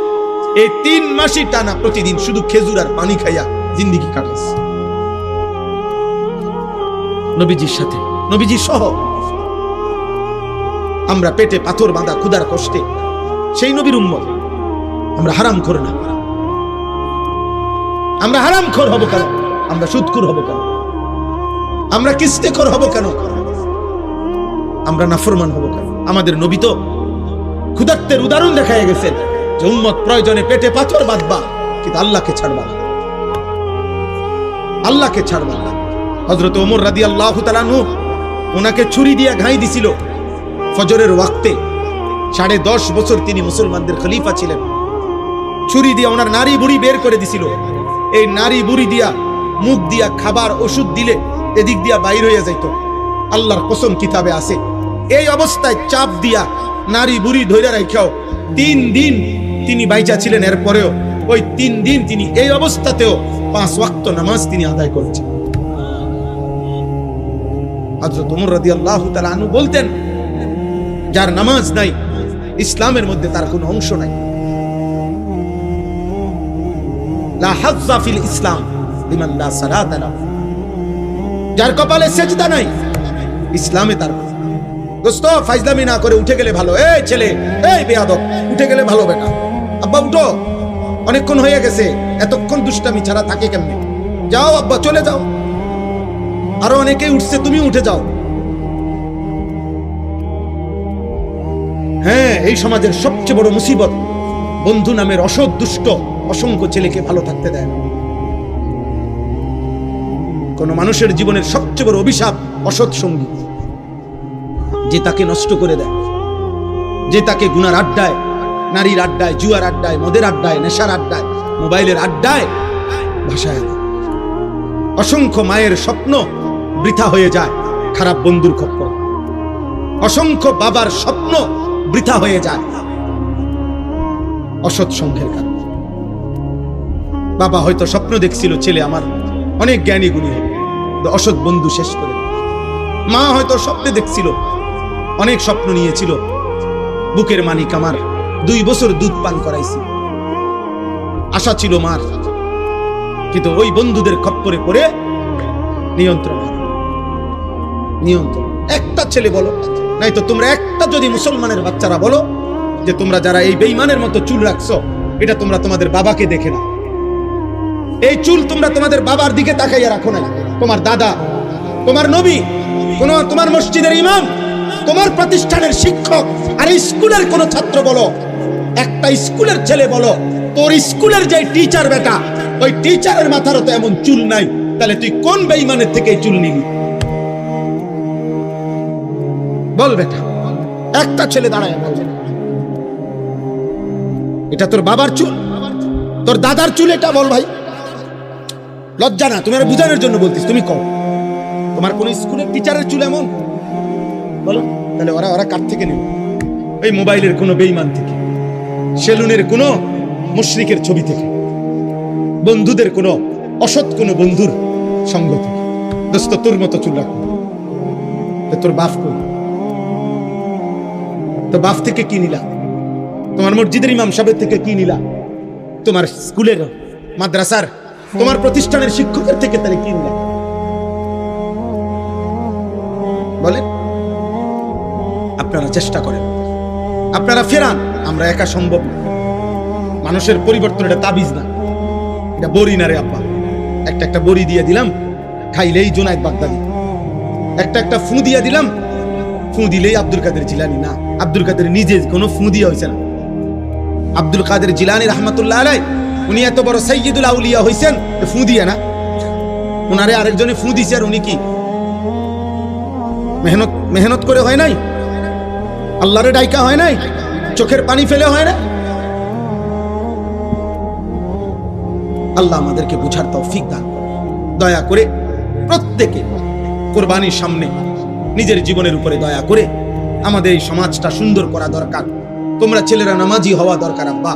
এই 3 মাসই টানা প্রতিদিন শুধু খেজুর আর পানি খাইয়া জিন্দেগি কাটাস। নবীজির সাথে, নবীজি সহ আমরা পেটে পাথর বাঁধা ক্ষুধার কষ্টে সেই নবীর উম্মত। আমরা হারামখোর না, আমরা হারামখোর হব কেন? আমরা সুদখোর হব কেন? আমরা কিস্তেখোর হব কেন? আমরা নাফরমান হব কেন? আমাদের নবী তো ক্ষুধার্তের উদাহরণ দেখায় গেছেন যে উম্মত প্রয়োজনে পেটে পাথর বাঁধবা কিন্তু আল্লাহকে ছাড়বা না, আল্লাহকে ছাড়বা না। হযরত ওমর রাদিয়াল্লাহু তাআলা আনহু ওনাকে ছুরি দিয়ে ঘাই দিছিল ফজরের ওয়াক্তে। 10.5 বছর তিনি মুসলমানদের খলিফা ছিলেন। ছুরি দিয়ে ওনার নারী বুড়ি বের করে দিছিল। এই নারী বুড়ি দিয়া মুখ দিয়া খাবার ওষুধ দিলে এদিক দিয়া বাইর হইয়া যাইত। আল্লাহর কসম কিতাবে আছে এই অবস্থায় চাপ দিয়া নারী বুড়ি ধইরা রাখাও 3 দিন তিনি বাইচা ছিলেন। এরপরেও ওই 3 দিন তিনি এই অবস্থাতেও 5 ওয়াক্ত নামাজ তিনি আদায় করেছেন। হযরত ওমর রাদিয়াল্লাহু তাআলা আনহু বলতেন যার নামাজ নাই ইসলামের মধ্যে তার কোনো অংশ নাই। লা হাজ্জা ফিল ইসলাম লিমান লা সালাতা লাহু, যার কপালে সেজদা নাই ইসলামে তার। দোস্ত ফাইজলামি না করে উঠে গেলে ভালো। এই ছেলে, এই বেয়াদব, উঠে গেলে ভালো বেটা। আব্বা উঠো, অনেকক্ষণ হয়ে গেছে, এতক্ষণ দুষ্টামি ছাড়া থাকে কেমনে? যাও আব্বা, চলে যাও। আরো অনেকেই উঠছে, তুমি উঠে যাও। হ্যাঁ, এই সমাজের সবচেয়ে বড় মুসিবত বন্ধু নামের অসৎ দুষ্ট অসংখ্য ছেলেকে ভালো থাকতে দেয় না। কোন মানুষের জীবনের সবচেয়ে বড় অভিশাপ অসৎ সঙ্গী, যে তাকে নষ্ট করে দেয়, যে তাকে গুনার আড্ডায়, নারীর আড্ডায়, জুয়ার আড্ডায়, মদের আড্ডায়, নেশার আড্ডায়, মোবাইলের আড্ডায় ভাসায় দেয়। অসংখ্য মায়ের স্বপ্ন বৃথা হয়ে যায় খারাপ বন্ধুর খপ্পরে। অসংখ্য বাবার স্বপ্ন বৃথা হয়ে যায় অসৎ সঙ্গের কারণে। বাবা হয়তো স্বপ্ন দেখছিল ছেলে আমার অনেক জ্ঞানী গুণী হবে, অসৎ বন্ধু শেষ করে। মা হয়তো স্বপ্নে দেখছিল, অনেক স্বপ্ন নিয়েছিল, বুকের মানিক আমার 2 বছর দুধ পান করাইছি, আশা ছিল মার, কিন্তু ওই বন্ধুদের খপ্পরে পড়ে নিয়ন্ত্রণ। একটা ছেলে বলো, নাই তো তোমরা একটা যদি মুসলমানের বাচ্চারা বলো যে তোমরা যারা এই বেঈমানের মতো চুল রাখছো, এটা তোমরা তোমাদের বাবাকে দেখে না। এই চুল তোমরা তোমাদের বাবার দিকে তাকাইয়া রাখো না, তোমার দাদা, তোমার নবী, তোমার মসজিদের ইমাম, তোমার প্রতিষ্ঠানের শিক্ষক, আর স্কুলের কোন ছাত্র বলো, একটা স্কুলের ছেলে বলো, তোর স্কুলের যে টিচার বেটা, ওই টিচারের মাথারও তো এমন চুল নাই, তাহলে তুই কোন বেঈমানের থেকে চুল নিবি? বল বেটা, একটা ছেলে দাঁড়ায় বলছে এটা তোর বাবার চুল, তোর দাদার চুল, এটা বল ভাই। লজ্জা না? তোমার বুঝানোর জন্য বলতিস, তুমি কও তোমার কোন স্কুলের টিচারের চুল এমন? বলো, তাহলে ওরা কার থেকে নেবে? ওই মোবাইলের কোনো বেঈমান থেকে, সেলুনের কোনো মুশরিকের ছবি থেকে, বন্ধুদের কোনো অসৎ কোনো বন্ধুর সঙ্গ থেকে। দোস্ত, তোর মতো চুল রাখো, তোর বাপ কই? তো বাপ থেকে কি নিলা? তোমার মসজিদের ইমাম সাহেবের থেকে কি নিলা? তোমার স্কুলের, মাদ্রাসার, তোমার প্রতিষ্ঠানের শিক্ষকের থেকে তাহলে কি নিলা? বলেন। আপনারা চেষ্টা করেন, আপনারা ফেরান। আমরা একা সম্ভব না। মানুষের পরিবর্তন এটা তাবিজ না, এটা বড়ি না রে আব্বা। একটা বড়ি দিয়ে দিলাম, খাইলেই জুনায়েদ বাগদাদি। একটা ফু দিয়ে দিলাম, ফু দিলেই আব্দুল কাদের জিলানী না। আব্দুল কাদের নিজে কোনো ফু দিয়ে হয়েছে না। আব্দুল কাদের জিলানী রাহমাতুল্লাহ আলাইহি উনি এত বড় সাইয়্যিদুল আউলিয়া হইছেন ফু দিয়ে না, উনারে আরেকজনে ফু দিছে আর উনি কি মেহনত করে হয় নাই? আল্লাহরে ডাইকা হয় নাই? চোখের পানি ফেলে হয় না? আল্লাহ আমাদেরকে বুঝার তৌফিক দান করুন। দয়া করে প্রত্যেকে কুরবানির সামনে নিজের জীবনের উপরে দয়া করে আমাদের এই সমাজটা সুন্দর করা দরকার। তোমরা ছেলেরা নামাজি হওয়া দরকার আব্বা।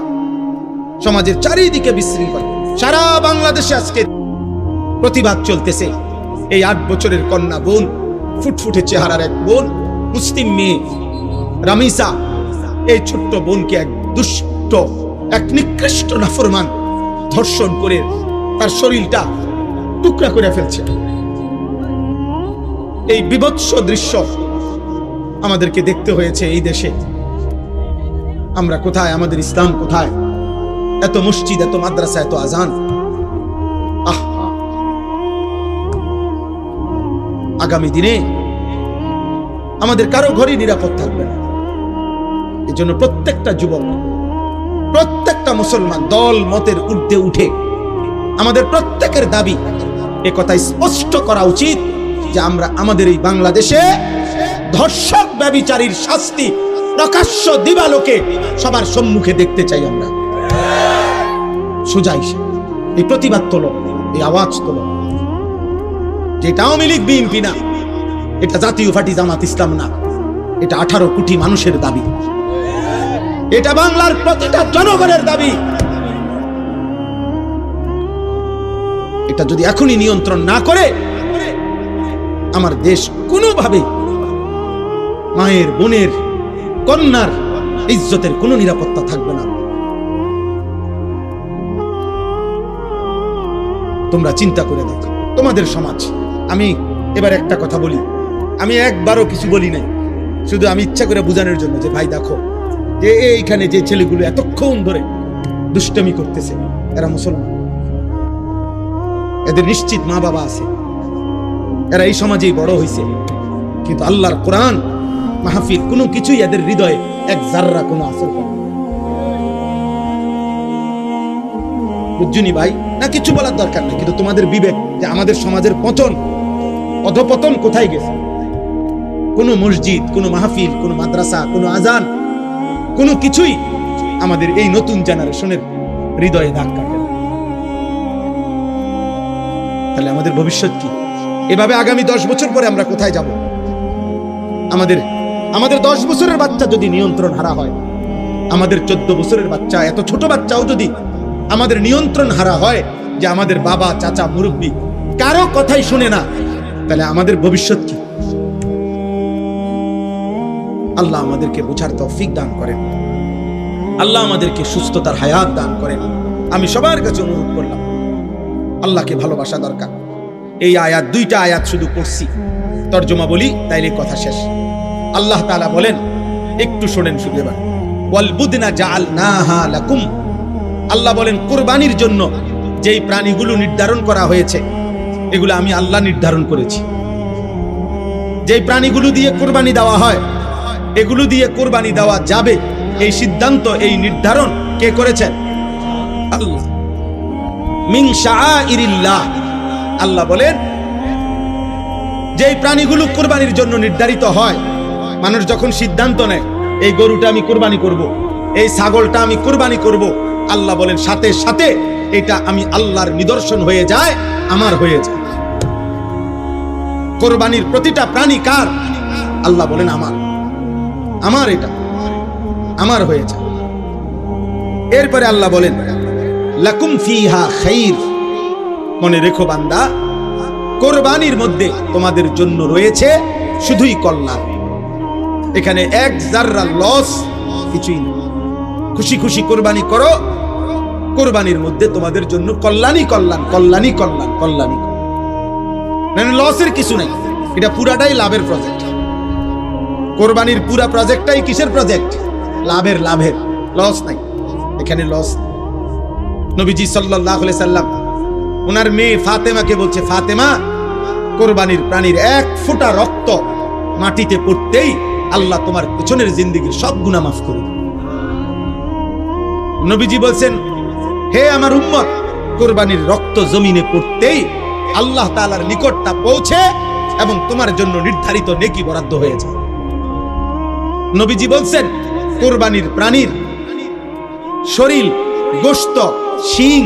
সমাজের চারিদিকে বিশৃঙ্খলা, সারা বাংলাদেশে আজকে প্রতিবাদ চলতেছে। এই 8 বছরের কন্যা বোন, ফুটফুটে চেহারার এক বোন, মুসলিম মেয়ে রামিসা, এই ছোট্ট বোনকে এক দুষ্ট, এক নিকৃষ্ট নাফরমান ধর্ষণ করে তার শরীরটা টুকরা করে ফেলছে। এই বিভৎস দৃশ্য আমাদেরকে দেখতে হয়েছে এই দেশে। আমরা কোথায়? আমাদের ইসলাম কোথায়? এত মসজিদ, এত মাদ্রাসা, এত আজান। আগামী দিনে আমাদের কারো ঘরে নিরাপদ থাকবে না। এই জন্য প্রত্যেকটা যুবক, প্রত্যেকটা মুসলমান দল মতের ঊর্ধ্বে উঠে আমাদের প্রত্যেকের দাবি এ কথা স্পষ্ট করা উচিত যে আমরা আমাদের এই বাংলাদেশে ধর্ষক ব্যভিচারীর শাস্তি প্রকাশ্য দিবালোকে সবার সম্মুখে দেখতে চাই। আমরা সোজাই এই প্রতিবাদ তোলো, এই আওয়াজ তোলো। যেটা আওয়ামী লীগ বিএনপি না, এটা জাতীয় পার্টি জামাত ইসলাম না, এটা 18 কোটি মানুষের দাবি, এটা বাংলার প্রতিটা জনগণের দাবি। এটা যদি এখনই নিয়ন্ত্রণ না করে আমার দেশ কোনোভাবে মায়ের, বোনের, কন্যার ইজ্জতের কোনো নিরাপত্তা থাকবে না। তোমরা চিন্তা করে দেখো তোমাদের সমাজ। আমি এবার একটা কথা বলি, আমি একবারও কিছু বলি নাই, শুধু আমি ইচ্ছা করে বোঝানোর জন্য যে ভাই দেখো যে এইখানে যে ছেলেগুলো এতক্ষণ ধরে দুষ্টমি করতেছে এরা মুসলমান, এদের নিশ্চিত মা বাবা আছে, এরা এই সমাজেই বড় হয়েছে, কিন্তু আল্লাহর কোরআন মাহফিল কোনো কিছুই এদের হৃদয়ে এক জাররা কোনো আসর করে। বুঝুনি ভাই? না কিছু বলার দরকার নেই, কিন্তু তোমাদের বিবেক যে আমাদের সমাজের পতন, অধপতন কোথায় গেছে? কোনো মসজিদ, কোনো মাহফিল, কোনো মাদ্রাসা, কোনো আজান, কোনো কিছুই আমাদের এই নতুন জেনারেশনের হৃদয়ে দাগ কাটে। তাহলে আমাদের ভবিষ্যৎ কি? এভাবে আগামী 10 বছর পরে আমরা কোথায় যাব? আমাদের 10 বছরের বাচ্চা যদি নিয়ন্ত্রণ হারা হয়, আমাদের 14 বছরের বাচ্চা, এত ছোট বাচ্চাও যদি আমাদের নিয়ন্ত্রণ হারা হয়, যে আমাদের বাবা, চাচা, মুরব্বী কারো কথাই শুনে না, তাহলে আমাদের ভবিষ্যৎ কি? আল্লাহ আমাদেরকে বোঝার তৌফিক দান করেন, আল্লাহ আমাদেরকে সুস্থতার হায়াত দান করেন। আমি সবার কাছে অনুরোধ করলাম, আল্লাহকে ভালোবাসা দরকার। এই আয়াত, 2টা আয়াত শুধু পড়ছি, তর্জমা বলি তাইলে কথা শেষ। আল্লাহ তাআলা বলেন, একটু শোনেন শুধু এবার, ওয়াল বুদনা জাআলনাহা লাকুম। আল্লাহ বলেন কুরবানির জন্য যেই প্রাণীগুলো নির্ধারণ করা হয়েছে এগুলো আমি আল্লাহ নির্ধারণ করেছি। যেই প্রাণীগুলো দিয়ে কুরবানি দেওয়া হয়, এগুলো দিয়ে কুরবানি দেওয়া যাবে, এই সিদ্ধান্ত, এই নির্ধারণ কে করেছেন? আল্লাহ। মিন শাআইরিল্লাহ। আল্লাহ বলেন যেই প্রাণীগুলো কুরবানির জন্য নির্ধারিত হয়, মানুষ যখন সিদ্ধান্ত নেয় এই গরুটা আমি কুরবানি করব, এই ছাগলটা আমি কুরবানি করব, আল্লাহ বলেন সাথে সাথে এটা আমি আল্লাহর নিদর্শন হয়ে যায়, আমার হয়ে যায়। কুরবানির প্রতিটা প্রাণী কার? আল্লাহ বলেন আমার এটা আমার হয়ে যায়। এরপরে আল্লাহ বলেন লাকুম ফিহা খাইর। মনে রেখো বান্দা, কুরবানির মধ্যে তোমাদের জন্য রয়েছে শুধুই কল্যাণ। এখানে এক জাররা লস কিছুই নেই। খুশি খুশি কুরবানি করো, কুরবানির মধ্যে তোমাদের জন্য কল্যাণই কল্যাণ, কল্যাণই কল্যাণ, কল্যাণই। মানে লসের কিছু নাই, এটা পুরাটাই লাভের প্রজেক্ট। কুরবানির পুরা প্রজেক্টটাই কিসের প্রজেক্ট? লাভের, লাভের, লস নাই এখানে, লস। নবীজি সাল্লাল্লাহু আলাইহি সাল্লাম ওনার মেয়ে ফাতেমাকে বলছে, ফাতেমা, কুরবানির প্রাণীর 1 ফোঁটা রক্ত মাটিতে পড়তেই আল্লাহ তোমার পেছনের জিন্দেগীর সব গুনাহ মাফ করে দেবে। নবীজি বলছেন, হে আমার উম্মত, কুরবানির রক্ত জমিনে পড়তেই আল্লাহ তাআলার নিকট তা পৌঁছে এবং তোমার জন্য নির্ধারিত নেকি বরাদ্দ হয়ে যায়। নবীজি বলছেন, কুরবানির প্রাণীর শরীর, গোশত, শিং,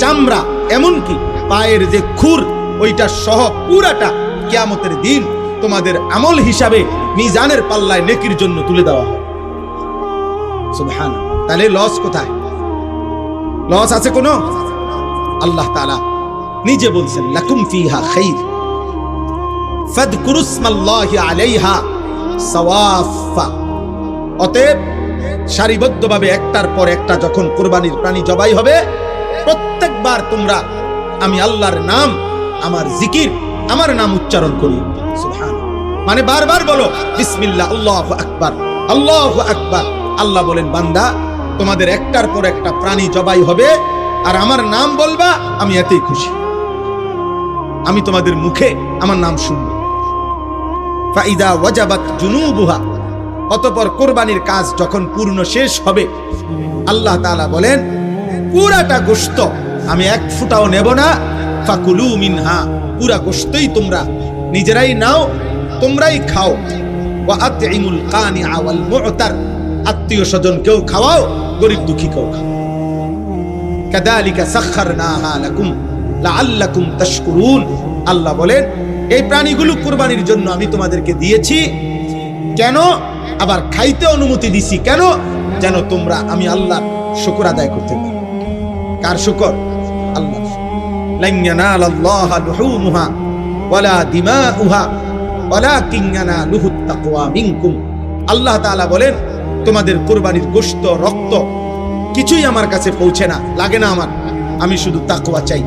চামড়া, এমনকি পায়ের যে খুর, ওইটা সহ পুরাটা কিয়ামতের দিন তোমাদের আমল হিসাবে মিজানের পাল্লায় নেকির জন্য তুলে দেওয়া হয়। সুবহানাল্লাহ। তাহলে লস কোথায়? লস আছে কোনো? আল্লাহ তাআলা নিজে বলছেন, লাকুম ফিহা খাইর ফাযকুরুসমাল্লাহি আলাইহা সাওয়াফা। অতএব সারিবদ্ধভাবে একটার পর একটা যখন কুরবানির প্রাণী জবাই হবে, প্রত্যেকবার তোমরা আমি আল্লাহর নাম, আমার জিকির, আমার নাম উচ্চারণ করি। সুবহানাল্লাহ। মানে বারবার বলো বিসমিল্লাহ, আল্লাহু আকবার, আল্লাহু আকবার। আল্লাহ বলেন, বান্দা তোমাদের একটার পর একটা প্রাণী জবাই হবে আর আমার নাম বলবা, আমি এতেই খুশি। আমি তোমাদের মুখে আমার নাম শুনবো। ফাইদা ওয়াজাবাত জুনুবুহা। অতঃপর কুরবানির কাজ যখন পূর্ণ শেষ হবে, আল্লাহ তাআলা বলেন, পুরাটা গোশত আমি এক ফুটাও নেব না। ফাকুলু মিনহা। পুরা গোশতই তোমরা নিজেরাই নাও, তোমরাই খাও। ওয়া আতইমুল কানিআ ওয়াল মু'তার। আত্মীয় স্বজনকেও খাওয়াও, গরিব দুঃখীকেও খাও। কাযালিকা সাখখারনাহা লাকুম লাআল্লাকুম তাশকুরুন। আল্লাহ বলেন, এই প্রাণীগুলো কুরবানির জন্য আমি তোমাদেরকে দিয়েছি। কেন? আবার খাইতে অনুমতি দিছি কেন? যেন তোমরা আমি আল্লাহর শুকর আদায় করতে পারো। কার শুকর? আল্লাহ। লান ইয়ানালাল্লাহা লুহুমুহা ওয়ালা দিমাউহা ওয়ালাকিন ইয়ানালুহুত তাকওয়া মিনকুম। আল্লাহ তাআলা বলেন, তোমাদের কুরবানির গোশত, রক্ত কিছুই আমার কাছে পৌঁছে না, লাগে না আমার। আমি শুধু তাকওয়া চাই,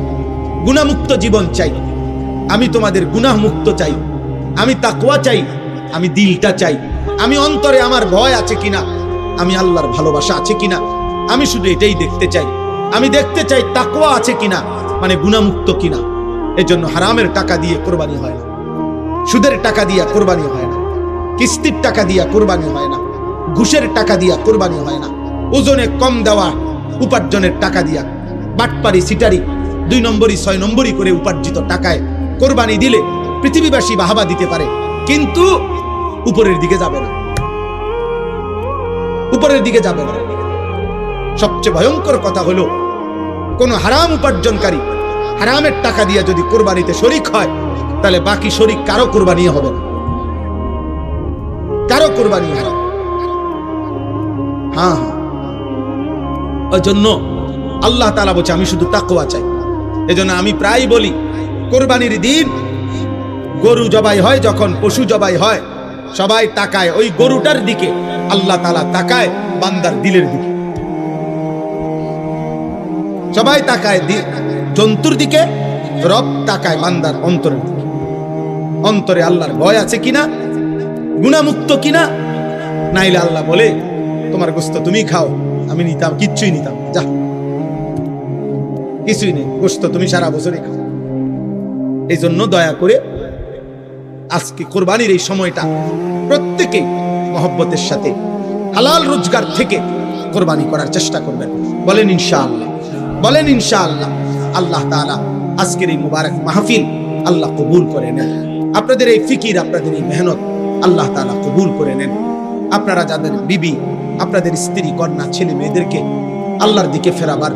গুনাহমুক্ত জীবন চাই। আমি তোমাদের গুনাহমুক্ত চাই, আমি তাকওয়া চাই, আমি দিলটা চাই, আমি অন্তরে আমার ভয় আছে কিনা, আমি আল্লাহর ভালোবাসা আছে কিনা, আমি শুধু এটাই দেখতে চাই। আমি দেখতে চাই তাকওয়া আছে কিনা, মানে গুনাহমুক্ত কিনা। এজন্য হারামের টাকা দিয়ে কোরবানি হয় না, সুদের টাকা দিয়ে কোরবানি হয় না, কিস্তির টাকা দিয়ে কোরবানি হয় না, ঘুষের টাকা দিয়া কোরবানি হয় না, ওজনে কম দেওয়া উপার্জনের টাকা দিয়া, বাটপারি, সিটারি, 2 নম্বরই 6 নম্বরই করে উপার্জিত টাকায় কোরবানি দিলে পৃথিবীবাসী বাহাবা দিতে পারে, কিন্তু উপরের দিকে যাবে না, উপরের দিকে যাবে না। সবচেয়ে ভয়ঙ্কর কথা হলো, কোন হারাম উপার্জনকারী হারামের টাকা দিয়ে যদি কোরবানিতে শরীক হয়, তাহলে বাকি শরীক কারো কোরবানি হবে না, কারো কোরবানি হবে না। হ্যাঁ, ওই জন্য আল্লাহ তাআলা বলছে, আমি শুধু তাকওয়া চাই। এজন্য আমি প্রায় বলি, কোরবানির দিন গরু জবাই হয়, যখন পশু জবাই হয়, সবাই তাকায় ওই গরুটার দিকে, আল্লাহ তাআলা তাকায় বান্দার দিলের দিকে। সবাই তাকায় জন্তুর দিকে, রব তাকায় বান্দার অন্তরের দিকে। অন্তরে আল্লাহর ভয় আছে কিনা, গুনাহমুক্ত কিনা। নাইলে আল্লাহ বলে, তোমার গোশত তুমি খাও, আমি নিতাম, কিচ্ছুই নিতাম, যা, কিছুই নেই, গোশত তুমি সারা বছরই খাও। এই জন্য দয়া করে আজকে কোরবানির এই সময়টা প্রত্যেকেই মহব্বতের সাথে হালাল রোজগার থেকে কোরবানি করার চেষ্টা করবেন। বলেন ইনশাআল্লাহ, বলেন ইনশাআল্লাহ। আল্লাহ তাআলা আজকের এই মুবারক মাহফিল আল্লাহ কবুল করে নেন। আপনাদের এই ফিকির, আপনাদের এই মেহনত আল্লাহ তাআলা কবুল করে নেন। আপনারা যাদের বিবি, আপনাদের স্ত্রী, কন্যা, ছেলে মেয়েদেরকে আল্লাহর দিকে ফেরাবার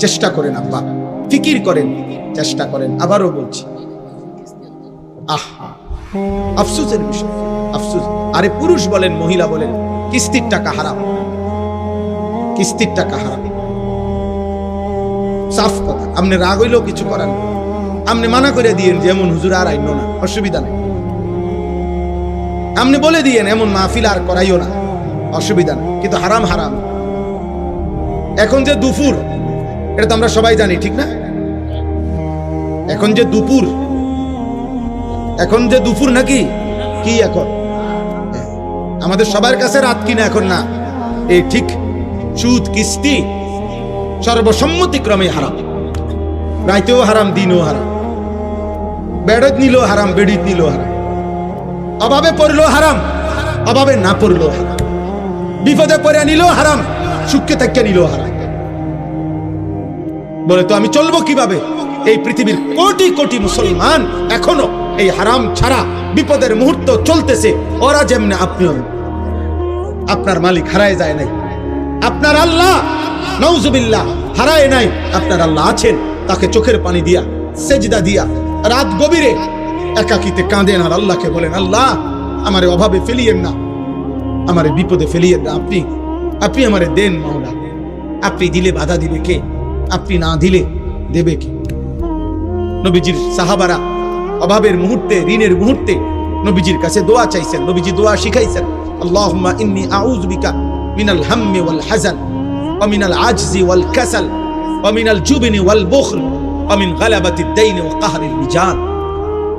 চেষ্টা করেন, আব্বা ফিকির করেন, চেষ্টা করেন। আবারও বলছি, আফসোসের বিষয়, আফসোস। আরে পুরুষ বলেন, মহিলা বলেন, কিস্তির টাকা হারাম, কিস্তির টাকা হারাম, সাফ কথা। আপনি রাগ হইলেও কিছু করার, আপনি মানা করে দিয়েন যে এমন হুজুর আর আইনো না, অসুবিধা নেই। আপনি বলে দিয়েন এমন মাহফিল আর করাইও না, অসুবিধা নেই। কিন্তু হারাম হারাম। এখন যে দুপুর, এটা তো আমরা সবাই জানি, ঠিক না? এখন যে দুপুর, এখন যে দুপুর নাকি কি, এখন আমাদের সবার কাছে রাত কিনা, এখন না, এই ঠিক। সুদ, কিস্তি সর্বসম্মতিক্রমে হারাম, রাইতেও হারাম, দিনও হারাম, বেড়ত নিলেও হারাম, বেড়িত নিলেও হারাম, অভাবে পড়লেও হারাম, অভাবে না পড়লেও হারাম, বিপদে পড়ে নিলেও হারাম, সুখে থাকিয়ে নিলেও হারাম। বলে তো আমি চলবো কিভাবে? এই পৃথিবীর কোটি কোটি মুসলমান এখনো এই হারাম ছাড়া বিপদের মুহূর্ত চলতেছে। ওরা যেমনে আপনিও। আপনার মালিক হারায় যায় নাই, আপনার আল্লাহ নাউজুবিল্লাহ হারায় নাই। আপনার আল্লাহ আছেন, তাকে চোখের পানি দিয়া, সেজদা দিয়া, রাত গভীরে একাকিতে কাঁদেন আর আল্লাহকে বলেন, আল্লাহ আমারে অভাবে ফেলিয়েন না, আমারে বিপদে ফেলিয়েন না। আপনি আমারে দেন মাওলা। আপনি দিলে বাধা দিবে কে? আপনি না দিলে দেবে কে? নবীজির সাহাবারা অভাবের মুহূর্তে, ঋণের মুহূর্তে নবীজির কাছে দোয়া চাইছেন। নবীজি দোয়া শিখাইছেন, আল্লাহুম্মা ইন্নী আউযু বিকা মিনাল হাম্মি ওয়াল হাযান ওয়া মিনাল আজজি ওয়াল কাসাল ওয়া মিনাল জুবনি ওয়াল বুখল ওয়া মিন গালাবাতিদ দাইন ওয়া কাহরিল মিজান।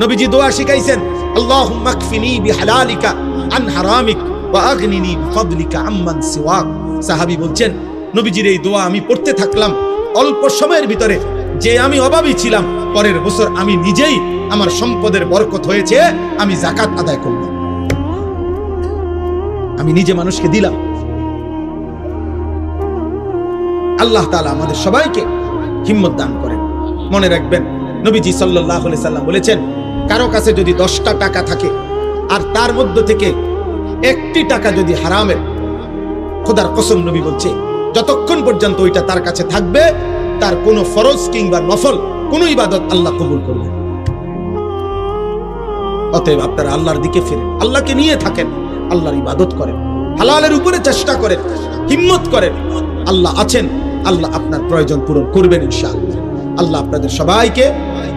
নবীজি দোয়া শিখাইছেন, আল্লাহুম্মা কফিনি বিহালালিকা আন হারামিক ওয়া আগনিনি বিফadলিকা আম্মান সিওয়াক। সাহাবী বলছেন, নবীজির এই দোয়া আমি পড়তে থাকলাম অল্প সময়ের ভিতরে, যে আমি অভাবী ছিলাম, পরের বছর আমি নিজেই আমার সম্পদের বরকত হয়েছে, আমি যাকাত আদায় করলাম, আমি নিজে মানুষকে দিলাম। আল্লাহ তাআলা আমাদের সবাইকে হিম্মত দান করেন। মনে রাখবেন, নবীজি সাল্লাল্লাহু আলাইহি সাল্লাম বলেছেন, কারো কাছে যদি 10টা টাকা থাকে আর তার মধ্য থেকে 1টি টাকা যদি হারামের, খোদার কসম নবী বলছে, যতক্ষণ পর্যন্ত ওইটা তার কাছে থাকবে, তার কোনো ফরজ কিংবা নফল কোনো ইবাদত আল্লাহ কবুল করবে। অতএব আপনারা আল্লাহর দিকে ফিরেন, আল্লাহকে নিয়ে থাকেন, আল্লাহর ইবাদত করেন, হালালের উপরে চেষ্টা করেন, হিম্মত করেন। আল্লাহ আছেন, আল্লাহ আপনার প্রয়োজন পূরণ করবেন ইনশাআল্লাহ। আল্লাহ আপনাদের সবাইকে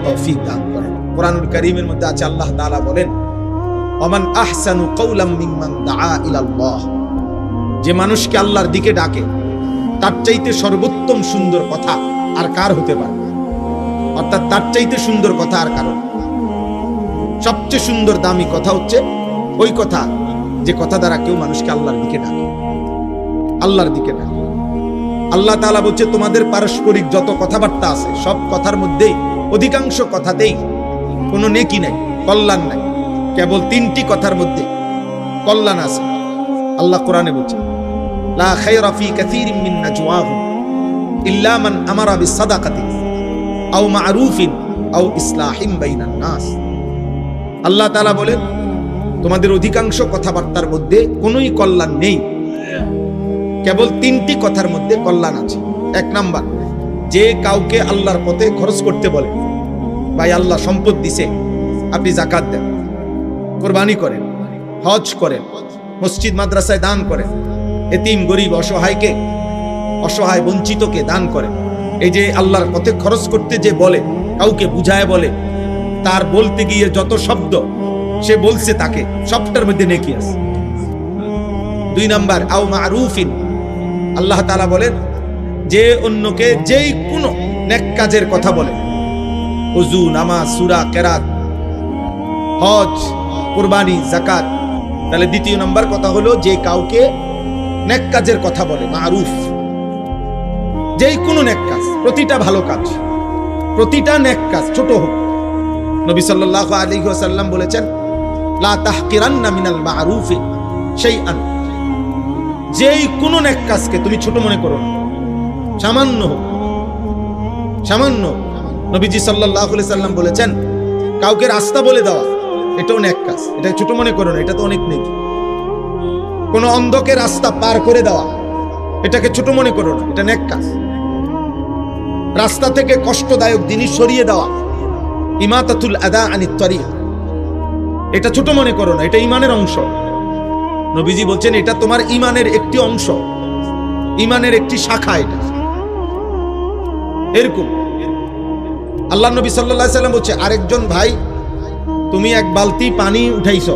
তৌফিক দান করেন। কোরআনুল কারীমের মধ্যে আছে, আল্লাহ তাআলা বলেন, ওমান আহসানু কওলাম মিম্মান দাআ ইলাল্লাহ। যে মানুষকে আল্লাহর দিকে ডাকে, তার চাইতে সর্বোত্তম সুন্দর কথা আর কার হতে পারে? অর্থাৎ তার চাইতে সুন্দর কথা আর কারণ, সবচেয়ে সুন্দর দামি কথা হচ্ছে ওই কথা যে কথা দ্বারা কেউ মানুষকে আল্লাহর দিকে ডাকে, আল্লাহর দিকে ডাকে। আল্লাহ তাআলা বলছে, তোমাদের পারস্পরিক যত কথাবার্তা আছে, সব কথার মধ্যেই, অধিকাংশ কথাতেই কোনো নেকি নাই, কল্যাণ নাই। কেবল 3টি কথার মধ্যে কল্যাণ আছে। আল্লাহ কোরআনে বলছে, লা খায়রা ফি কাসীরিন মিন নাজওয়াহুম ইল্লা মান আমারা বিসাদাকাতি আও মা'রুফিন আও ইসলাহিম বাইনান নাস। আল্লাহ তাআলা বলেন, তোমাদের অধিকাংশ কথাবার্তার মধ্যে কোনোই কল্যাণ নেই, কেবল 3টি কথার মধ্যে কল্যাণ আছে। 1 নাম্বার, যে কাউকে আল্লাহর পথে খরচ করতে বলে, ভাই আল্লাহ সম্পদ দিছে, আপনি যাকাত দেন, কুরবানি করেন, হজ করেন, মসজিদ মাদ্রাসায় দান করেন, এতিম গরিব অসহায়কে, অসহায় বঞ্চিতকে দান করেন। এই যে আল্লাহর পথে খরচ করতে যে বলে, কাউকে বুঝায় বলে, তার বলতে গিয়ে যত শব্দ সে বলছে, তাকে সবটার মধ্যে নেকি আছে। 2 নাম্বার, আও মা'রুফিন। আল্লাহ তাআলা বলেন, যে অন্যকে যেই কোনো নেক কাজের কথা বলে, ওযু, নামাজ, সূরা, কেরাত, হজ, কুরবানি, যাকাত, তাহলে 2য় নাম্বার কথা হলো, যে কাউকে নেক কাজের কথা বলে, মা'রুফ। যেই কোনো নেক কাজ, প্রতিটা ভালো কাজ, প্রতিটা নেক কাজ, ছোট হোক। নবী সাল্লাল্লাহু আলাইহি ওয়াসাল্লাম বলেছেন, লা তাহকিরান্না মিনাল মা'রুফি শাইআন। যেই কোনো নেক কাজকে তুমি ছোট মনে করো না, সামান্য হোক, সামান্য। নবীজি সাল্লাল্লাহু আলাইহি সাল্লাম বলেছেন, কাউকে রাস্তা বলে দেওয়া, এটাও নেক কাজ, এটা ছোট মনে করো না, এটা তো অনেক নেকি। কোন অন্ধকে রাস্তা পার করে দেওয়া, এটাকে ছোট মনে করো না, এটা নেক কাজ। রাস্তা থেকে কষ্টদায়ক জিনিস সরিয়ে দেওয়া, ইমাতাতুল আদা আনিত তরিক, এটা ছোট মনে করো না, এটা ঈমানের অংশ। নবীজি বলছেন, এটা তোমার ঈমানের একটি অংশ, ঈমানের একটি শাখা। এটা এরকম আল্লাহ নবী সাল্লাল্লাহু আলাইহি সাল্লাম বলছে, আরেকজন ভাই, তুমি 1 বালতি পানি উঠাইছো,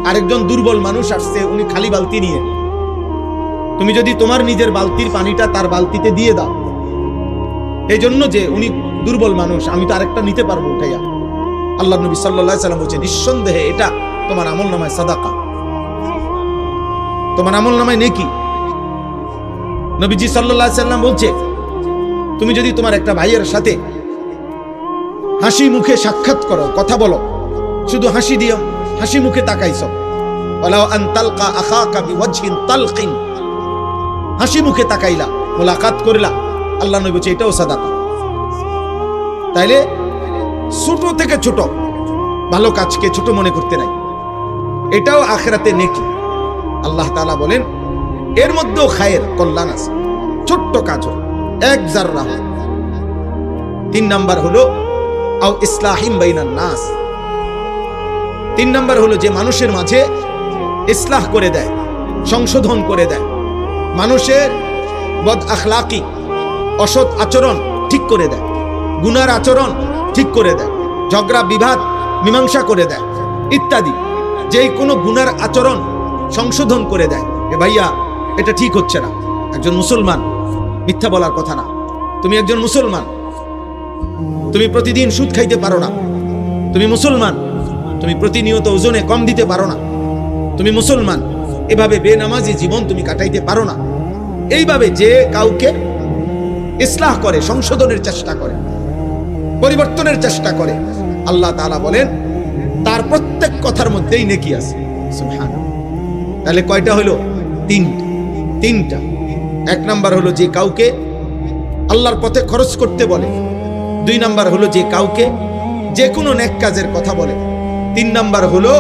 আরেকজন দুর্বল মানুষ আসছে, উনি খালি বালতি নিয়ে, তুমি যদি তোমার নিজের বালতির পানিটা তার বালতিতে দিয়ে দাও, এই জন্য যে উনি দুর্বল মানুষ, আমি তো আরেকটা নিতে পারবো উঠাইয়া। আল্লাহ নবী সাল্লাল্লাহু আলাইহি সাল্লাম বলছে, নিঃসন্দেহে এটা তোমার আমলনামায় সাদাকা, তোমার আমলনামায় নেকি। নবীজি সাল্লাল্লাহু আলাইহি সাল্লাম বলছে, তুমি যদি তোমার একটা ভাইয়ের সাথে হাসি মুখে সাক্ষাৎ করো, কথা বলো, শুধু হাসি দিও, হাসি মুখে তাকাইছো, ওয়ালাউ আন তালকা আখাকা বিওয়াজহিন তালকিন, হাসি মুখে তাকাইলা, মুলাকাত করলা, আল্লাহ নবী বলছে এটাও সাদাকা। তাইলে ছোট থেকে ছোট ভালো কাজকে ছোট মনে করতে নাই, এটাও আখিরাতে নেকি। আল্লাহ তাআলা বলেন এর মধ্যেও খায়ের, কল্যাণ আছে। ছোট্ট কাজ হোক, এক জাররা হোক। 3 নাম্বার হলো আও ইসলাহিম বাইনান নাস। 3 নাম্বার হলো যে মানুষের মাঝে ইসলাহ করে দেয়, সংশোধন করে দেয়, মানুষের বদ আখলাকি, অসৎ আচরণ ঠিক করে দেয়, গুনার আচরণ ঠিক করে দেয়, ঝগড়া বিবাদ মীমাংসা করে দেয় ইত্যাদি। যে কোনো গুনার আচরণ সংশোধন করে দেয়। এ ভাইয়া এটা ঠিক হচ্ছে না। একজন মুসলমান, মিথ্যা বলার কথা না, তুমি একজন মুসলমান, তুমি প্রতিদিন সুদ খাইতে পারো না, তুমি মুসলমান, তুমি প্রতিনিয়ত ওজনে কম দিতে পারো না, তুমি মুসলমান, এভাবে বেনামাজি জীবন তুমি কাটাইতে পারো না। এইভাবে যে কাউকে ইসলাহ করে, সংশোধনের চেষ্টা করে, পরিবর্তনের চেষ্টা করে, আল্লাহ তাআলা বলেন তার প্রত্যেক কথার মধ্যেই নেকি আছে। সুবহানাল্লাহ। তাহলে কয়টা হলো? তিনটা। 1 নাম্বার হলো যে কাউকে আল্লাহর পথে খরচ করতে বলে। 2 নাম্বার হলো যে কাউকে যে কোনো নেক কাজের কথা বলে। 3 নাম্বার হলো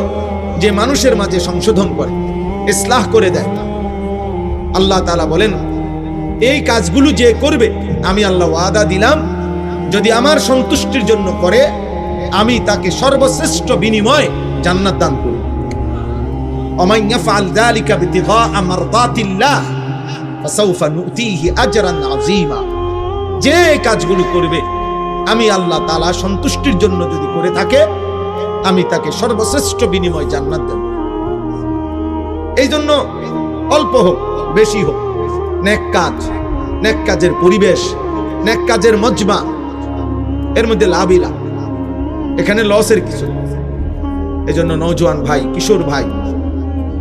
যে মানুষের মাঝে সংশোধন করে, ইসলাহ করে দেয়। আল্লাহ তাআলা বলেন এই কাজগুলো যে করবে আমি আল্লাহ ওয়াদা দিলাম, যদি আমার সন্তুষ্টির জন্য করে আমি তাকে সর্বশ্রেষ্ঠ বিনিময় জান্নাত দান করব। ওমান ইয়াফআল যালিকা বিতিগা মারদাতিল্লাহ ফাসাউফা নুতিহি আজরান আযীমা। যে কাজগুলো করবে আমি আল্লাহ তাআলা সন্তুষ্টির জন্য যদি করে থাকে আমি তাকে সর্বশ্রেষ্ঠ বিনিময় জান্নাত দেব। এই জন্য অল্প হোক বেশি হোক, নেক কাজ, নেক কাজের পরিবেশ, নেক কাজের মজমা, এর মধ্যে লাভই লাভ, এখানে লসের কিছু। এজন্য নওজোয়ান ভাই, কিশোর ভাই,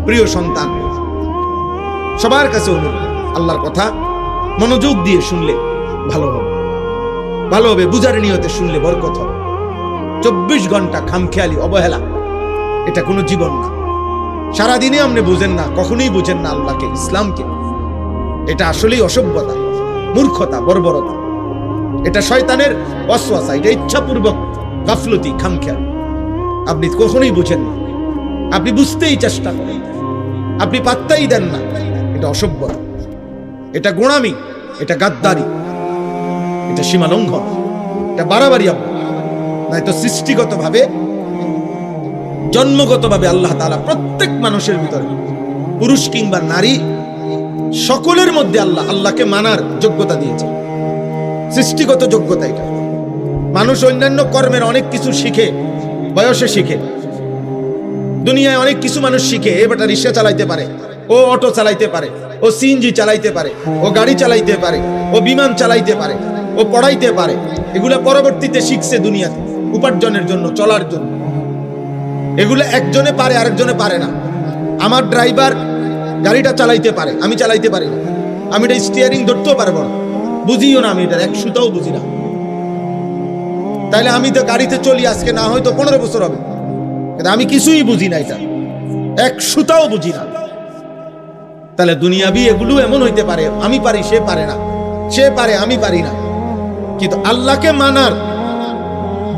প্রিয় সন্তান, সবার কাছে অনুরোধ, আল্লাহর কথা মনোযোগ দিয়ে শুনলে ভালো হবে, ভালো হবে। বুঝার নিয়তে শুনলে বরকত হবে। 24 ঘন্টা খামখেয়ালি অবহেলা এটা কোনো জীবন না। সারাদিনে আপনি বুঝেন না, কখনোই বুঝেন না আল্লাহকে, ইসলামকে। এটা আসলেই অসভ্যতা, মূর্খতা, বর্বরতা। এটা শয়তানের ওয়াসওয়াসা, এটা ইচ্ছাপূর্বক গাফলতি, খামখেয়াল। আপনি কখনোই বুঝেন না, আপনি বুঝতেই চেষ্টা করেন, আপনি পাত্তাই দেন না। এটা অসভ্যতা, এটা গোঁড়ামি, এটা গাদ্দারি, এটা সীমালঙ্ঘন, এটা বাড়াবাড়ি। নয়তো সৃষ্টিগতভাবে, জন্মগতভাবে আল্লাহ তাআলা প্রত্যেক মানুষের ভিতরে, পুরুষ কিংবা নারী, সকলের মধ্যে আল্লাহকে মানার যোগ্যতা দিয়েছে। সৃষ্টিগত যোগ্যতা এটা। মানুষ অন্যান্য কর্মের অনেক কিছু শিখে, বয়সে শিখে। দুনিয়ায় অনেক কিছু মানুষ শিখে, এ বেটা রিক্সা চালাইতে পারে, ও অটো চালাইতে পারে, ও সিএনজি চালাইতে পারে, ও গাড়ি চালাইতে পারে, ও বিমান চালাইতে পারে, ও পড়াইতে পারে। এগুলা পরবর্তীতে শিখছে দুনিয়াতে উপার্জনের জন্য, চলার জন্য। এগুলো একজনে পারে, আরেকজনে পারে না। আমার ড্রাইভার গাড়িটা চালাইতে পারে, আমি চালাইতে পারি না। আমি এটা স্টিয়ারিং ধরতেও পারবো না, বুঝিও না, আমি এটা 1 সুতাও বুঝি না। তাইলে আমি তো গাড়িতে চলি আজকে না হয়তো 15 বছর হবে, কিন্তু আমি কিছুই বুঝি না, এটা 1 সুতাও বুঝি না। তাহলে দুনিয়াবি এগুলো এমন হইতে পারে, আমি পারি সে পারে না, সে পারে আমি পারি না। কিন্তু আল্লাহকে মানার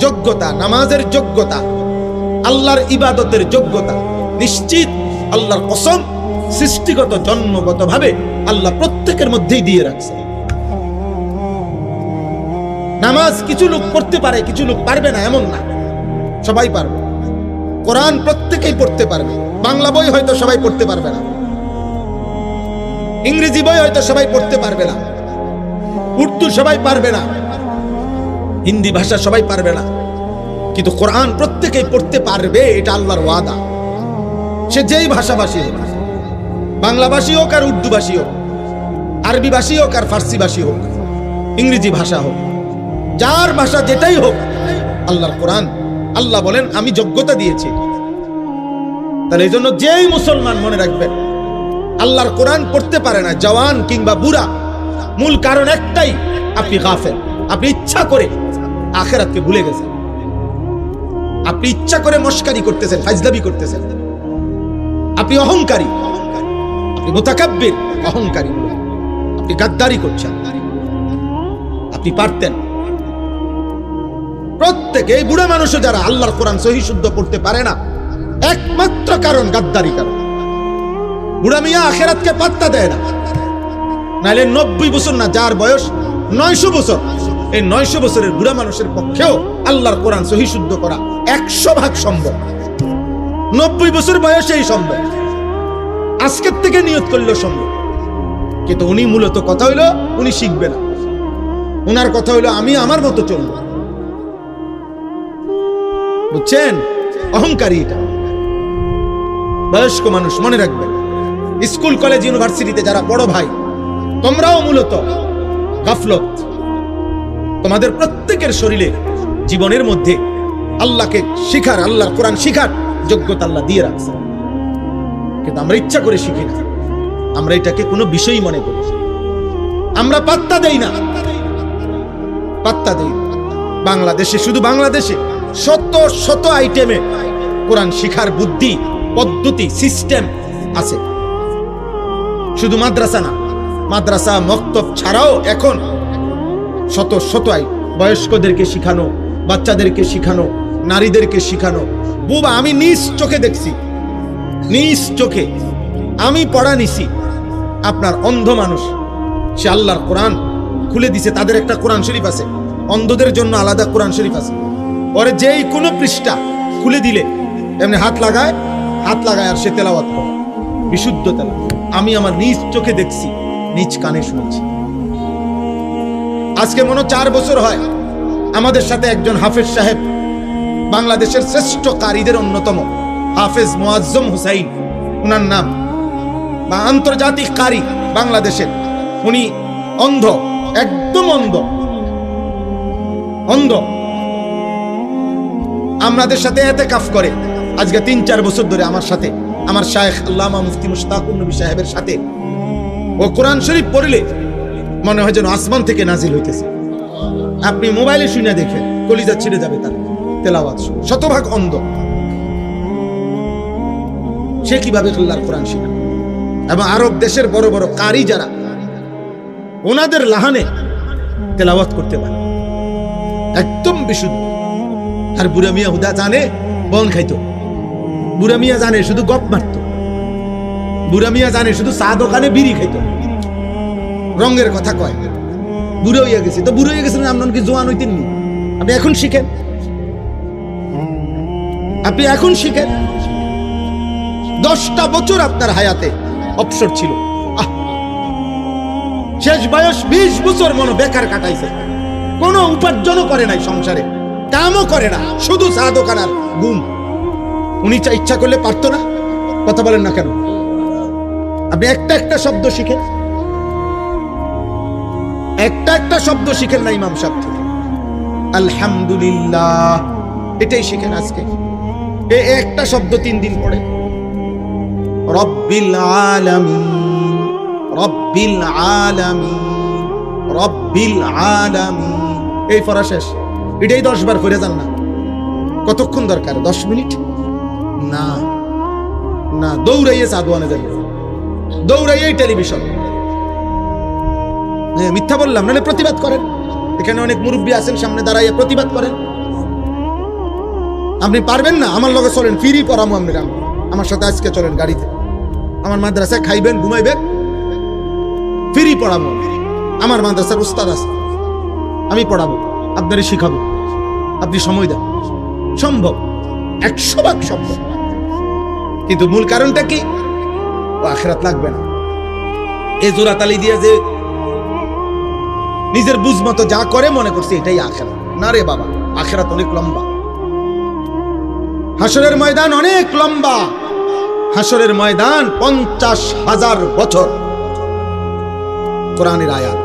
যোগ্যতা, নামাজের যোগ্যতা, আল্লাহর ইবাদতের যোগ্যতা নিশ্চিত, আল্লাহর কসম, সৃষ্টিগত জন্মগত ভাবে আল্লাহ প্রত্যেকের মধ্যেই দিয়ে রাখছে। নামাজ কিছু লোক পড়তে পারে, কিছু লোক পারবে না, এমন না, সবাই পারবে। কোরআন প্রত্যেকেই পড়তে পারবে। বাংলা বই হয়তো সবাই পড়তে পারবে না, ইংরেজি বই হয়তো সবাই পড়তে পারবে না, উর্দু সবাই পারবে না, হিন্দি ভাষা সবাই পারবে না, কিন্তু কোরআন প্রত্যেকেই পড়তে পারবে। এটা আল্লাহর ওয়াদা। সে যেই ভাষাভাষী হোক, বাংলাভাষী হোক আর উর্দু ভাষী হোক, আরবি ভাষী হোক আর ফার্সি ভাষী হোক, ইংরেজি ভাষা হোক, যার ভাষা যেটাই হোক, আল্লাহর কোরআন, আল্লাহ বলেন আমি যোগ্যতা দিয়েছি। তাহলে এই জন্য যেই মুসলমান মনে রাখবেন আল্লাহর কোরআন পড়তে পারে না, জওয়ান কিংবা বুড়া, মূল কারণ একটাই, আপনি গাফেল। আপনি ইচ্ছা করে আখিরাতকে ভুলে গেছেন, আপনি ইচ্ছা করে মস্কারি করতেছেন, ফাজলামি করতেছেন, আপনি অহংকারী, আপনি মুতাকাব্বির, অহংকারী, আপনি গাদ্দারি করছেন। আপনি পারতেন, প্রত্যেকে, এই বুড়া মানুষও যারা আল্লাহর কোরআন সহি শুদ্ধ পড়তে পারে না, একমাত্র কারণ গাদ্দারি কারণ। বুড়া মিয়া আখিরাতকে পাত্তা দেয় না। নাইলে 90 বছর না, যার বয়স 900 বছর, এই 900 বছরের বুড়া মানুষের পক্ষেও আল্লাহর কোরআন সহি শুদ্ধ করা 100% সম্ভব। 90 বছর বয়সেই সম্ভব, আজকের থেকে নিয়ত করলেও সম্ভব। কিন্তু উনি মূলত কথা হইলো উনি শিখবে না, উনার কথা হইলো আমি আমার মতো চলবো। বুঝছেন? অহংকারী এটা। বয়স্ক মানুষ মনে রাখবেন, স্কুল কলেজ ইউনিভার্সিটিতে যারা বড় ভাই, তোমরাও মূলত গাফলত। তোমাদের প্রত্যেকের শরীরে জীবনের মধ্যে আল্লাহকে শিখার, আল্লাহর কোরআন শিখার যোগ্যতা আল্লাহ দিয়ে রাখছে, কিন্তু আমরা ইচ্ছা করে শিখি না। আমরা এটাকে কোনো বিষয় মনে করি, আমরা পাত্তা দেই না, পাত্তা দেই। বাংলাদেশে, শুধু বাংলাদেশে শত শত আইটেমে কোরআন শিখার বুদ্ধি, পদ্ধতি, সিস্টেম আছে। শুধু মাদ্রাসা না, মাদ্রাসা মক্তব ছাড়াও এখন শত শত বয়স্কদেরকে শিখানো, বাচ্চাদেরকে শিখানো, নারীদেরকে শিখানো। বুবা, আমি নিজ চোখে দেখছি, নিজ চোখে আমি পড়া নিছি। আপনার অন্ধ মানুষ, সে আল্লাহর কোরআন খুলে দিছে, তাদের একটা কোরআন শরীফ আছে, অন্ধদের জন্য আলাদা কোরআন শরীফ আছে। পরে যেই কোনো পৃষ্ঠা খুলে দিলে এমনি হাত লাগায় আর সে তেলাওয়াত করে, বিশুদ্ধ তেলাওয়াত। আমি আমার নিজ চোখে দেখছি, নিজ কানে শুনেছি। আজকে মনে 4 বছর হয় আমাদের সাথে একজন হাফেজ সাহেব, বাংলাদেশের শ্রেষ্ঠ কারীদের অন্যতম হাফেজ মুআজ্জম হুসাইন উনার নাম, বা আন্তর্জাতিক কারী বাংলাদেশের। উনি অন্ধ, একদম অন্ধ, অন্ধ। আমাদের সাথে এতেকাফ করে আজকে 3-4 বছর ধরে আমার সাথে, আমার শায়েখ আল্লামা মুফতি মুশতাকুর নবী সাহেবের সাথে। ও কোরআন শরীফ পড়লে মনে হয় যেন আসমান থেকে নাজিল হইতেছে। আপনি মোবাইলে শুনে দেখেন, কলিজা ছিঁড়ে যাবে তার তেলাওয়াত। শতভাগ অন্ধ, সে কিভাবে আল্লাহর কোরআন শিখে? এবং আরব দেশের বড় বড় কারি যারা, ওনাদের লাহানে তেলাওয়াত করতে পারে একদম বিশুদ্ধ। আর বুড়া মিয়া হুদা জানে বন খাইতো, বুড়া মিয়া জানে শুধু গপ মারতো, বুড়া মিয়া জানে শুধু চা দোকানে বিড়ি খাইতো, রঙের কথা কয়। বুড়ো হইয়া গেছে, তো বুড়ো হয়ে গেছেন, আপনার কি জোয়ান হইতেন নি? আপনি এখন শিখেন, আপনি এখন শিখেন। 10টা বছর আপনার হায়াতে অবসর ছিল, শেষ বয়স 20 বছর মনে বেকার কাটাইছে, কোনো উপার্জনও করে নাই, সংসারে কামও করে না, শুধু চা দোকান আর ঘুম। উনি ইচ্ছা করলে পারতো না? কথা বলেন না কেন? আপনি একটা একটা শব্দ শিখেন, একটা একটা শব্দ শিখেন না ইমাম সাহেব থেকে। আলহামদুলিল্লাহ, এটাই শিখেন আজকে। এই একটা শব্দ 3 দিন পড়ে, রব্বিল আলামিন, রব্বিল আলামিন, রব্বিল আলামিন, এই পড়া শেষ। এটাই 10 বার করে যান না। কতক্ষণ দরকার? 10 মিনিট না, না দৌড়াইয়ে সাদওয়ানে যান, দৌড়াইয়ে টেলিভিশন। মিথ্যা বললাম? নাহলে প্রতিবাদ করেন, এখানে অনেক মুরব্বী আছেন, সামনে দাঁড়াইয়ে প্রতিবাদ করেন। আপনি পারবেন না? আমার লগে চলেন, ফ্রি পড়ামো। আপনি আমার সাথে আজকে চলেন গাড়িতে, আমার মাদ্রাসায় খাইবেন, ঘুমাইবেন, ফ্রি পড়াবো। আমার মাদ্রাসার উস্তাদ আছে, আমি পড়াবো, আপনারই শিখাবো, আপনি সময় দেন। সম্ভব, 100% সম্ভব। কিন্তু মূল কারণটা কি? ও আখিরাত লাগবে না। এই জোড়াতালি দিয়ে যে নিজের বুঝ মতো যা করে মনে করছে এটাই আখিরাত। না রে বাবা, আখিরাত অনেক লম্বা, হাসরের ময়দান অনেক লম্বা। হাসরের ময়দান 50,000 বছর। কোরআনের আয়াত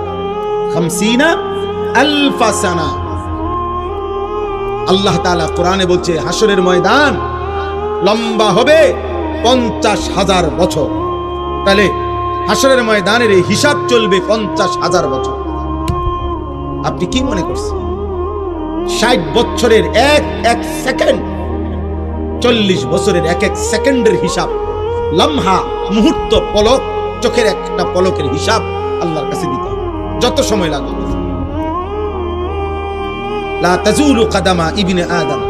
50,000 সানা। আল্লাহ তাআলা কোরআনে বলছে হাসরের ময়দান লম্বা হবে 50,000 বছর। তাহলে হাসরের ময়দানের এই হিসাব চলবে 50,000 বছর। আপনি কি মনে করছেন 60 বছরের এক এক সেকেন্ড, 40 বছরের এক এক সেকেন্ডের হিসাব, লম্হা মুহূর্ত, পলক, চোখের একটা পলকের হিসাব আল্লাহর কাছে দিতে হবে, যত সময় লাগবে। লা তাজুলু কাদামা ইবনে আদম,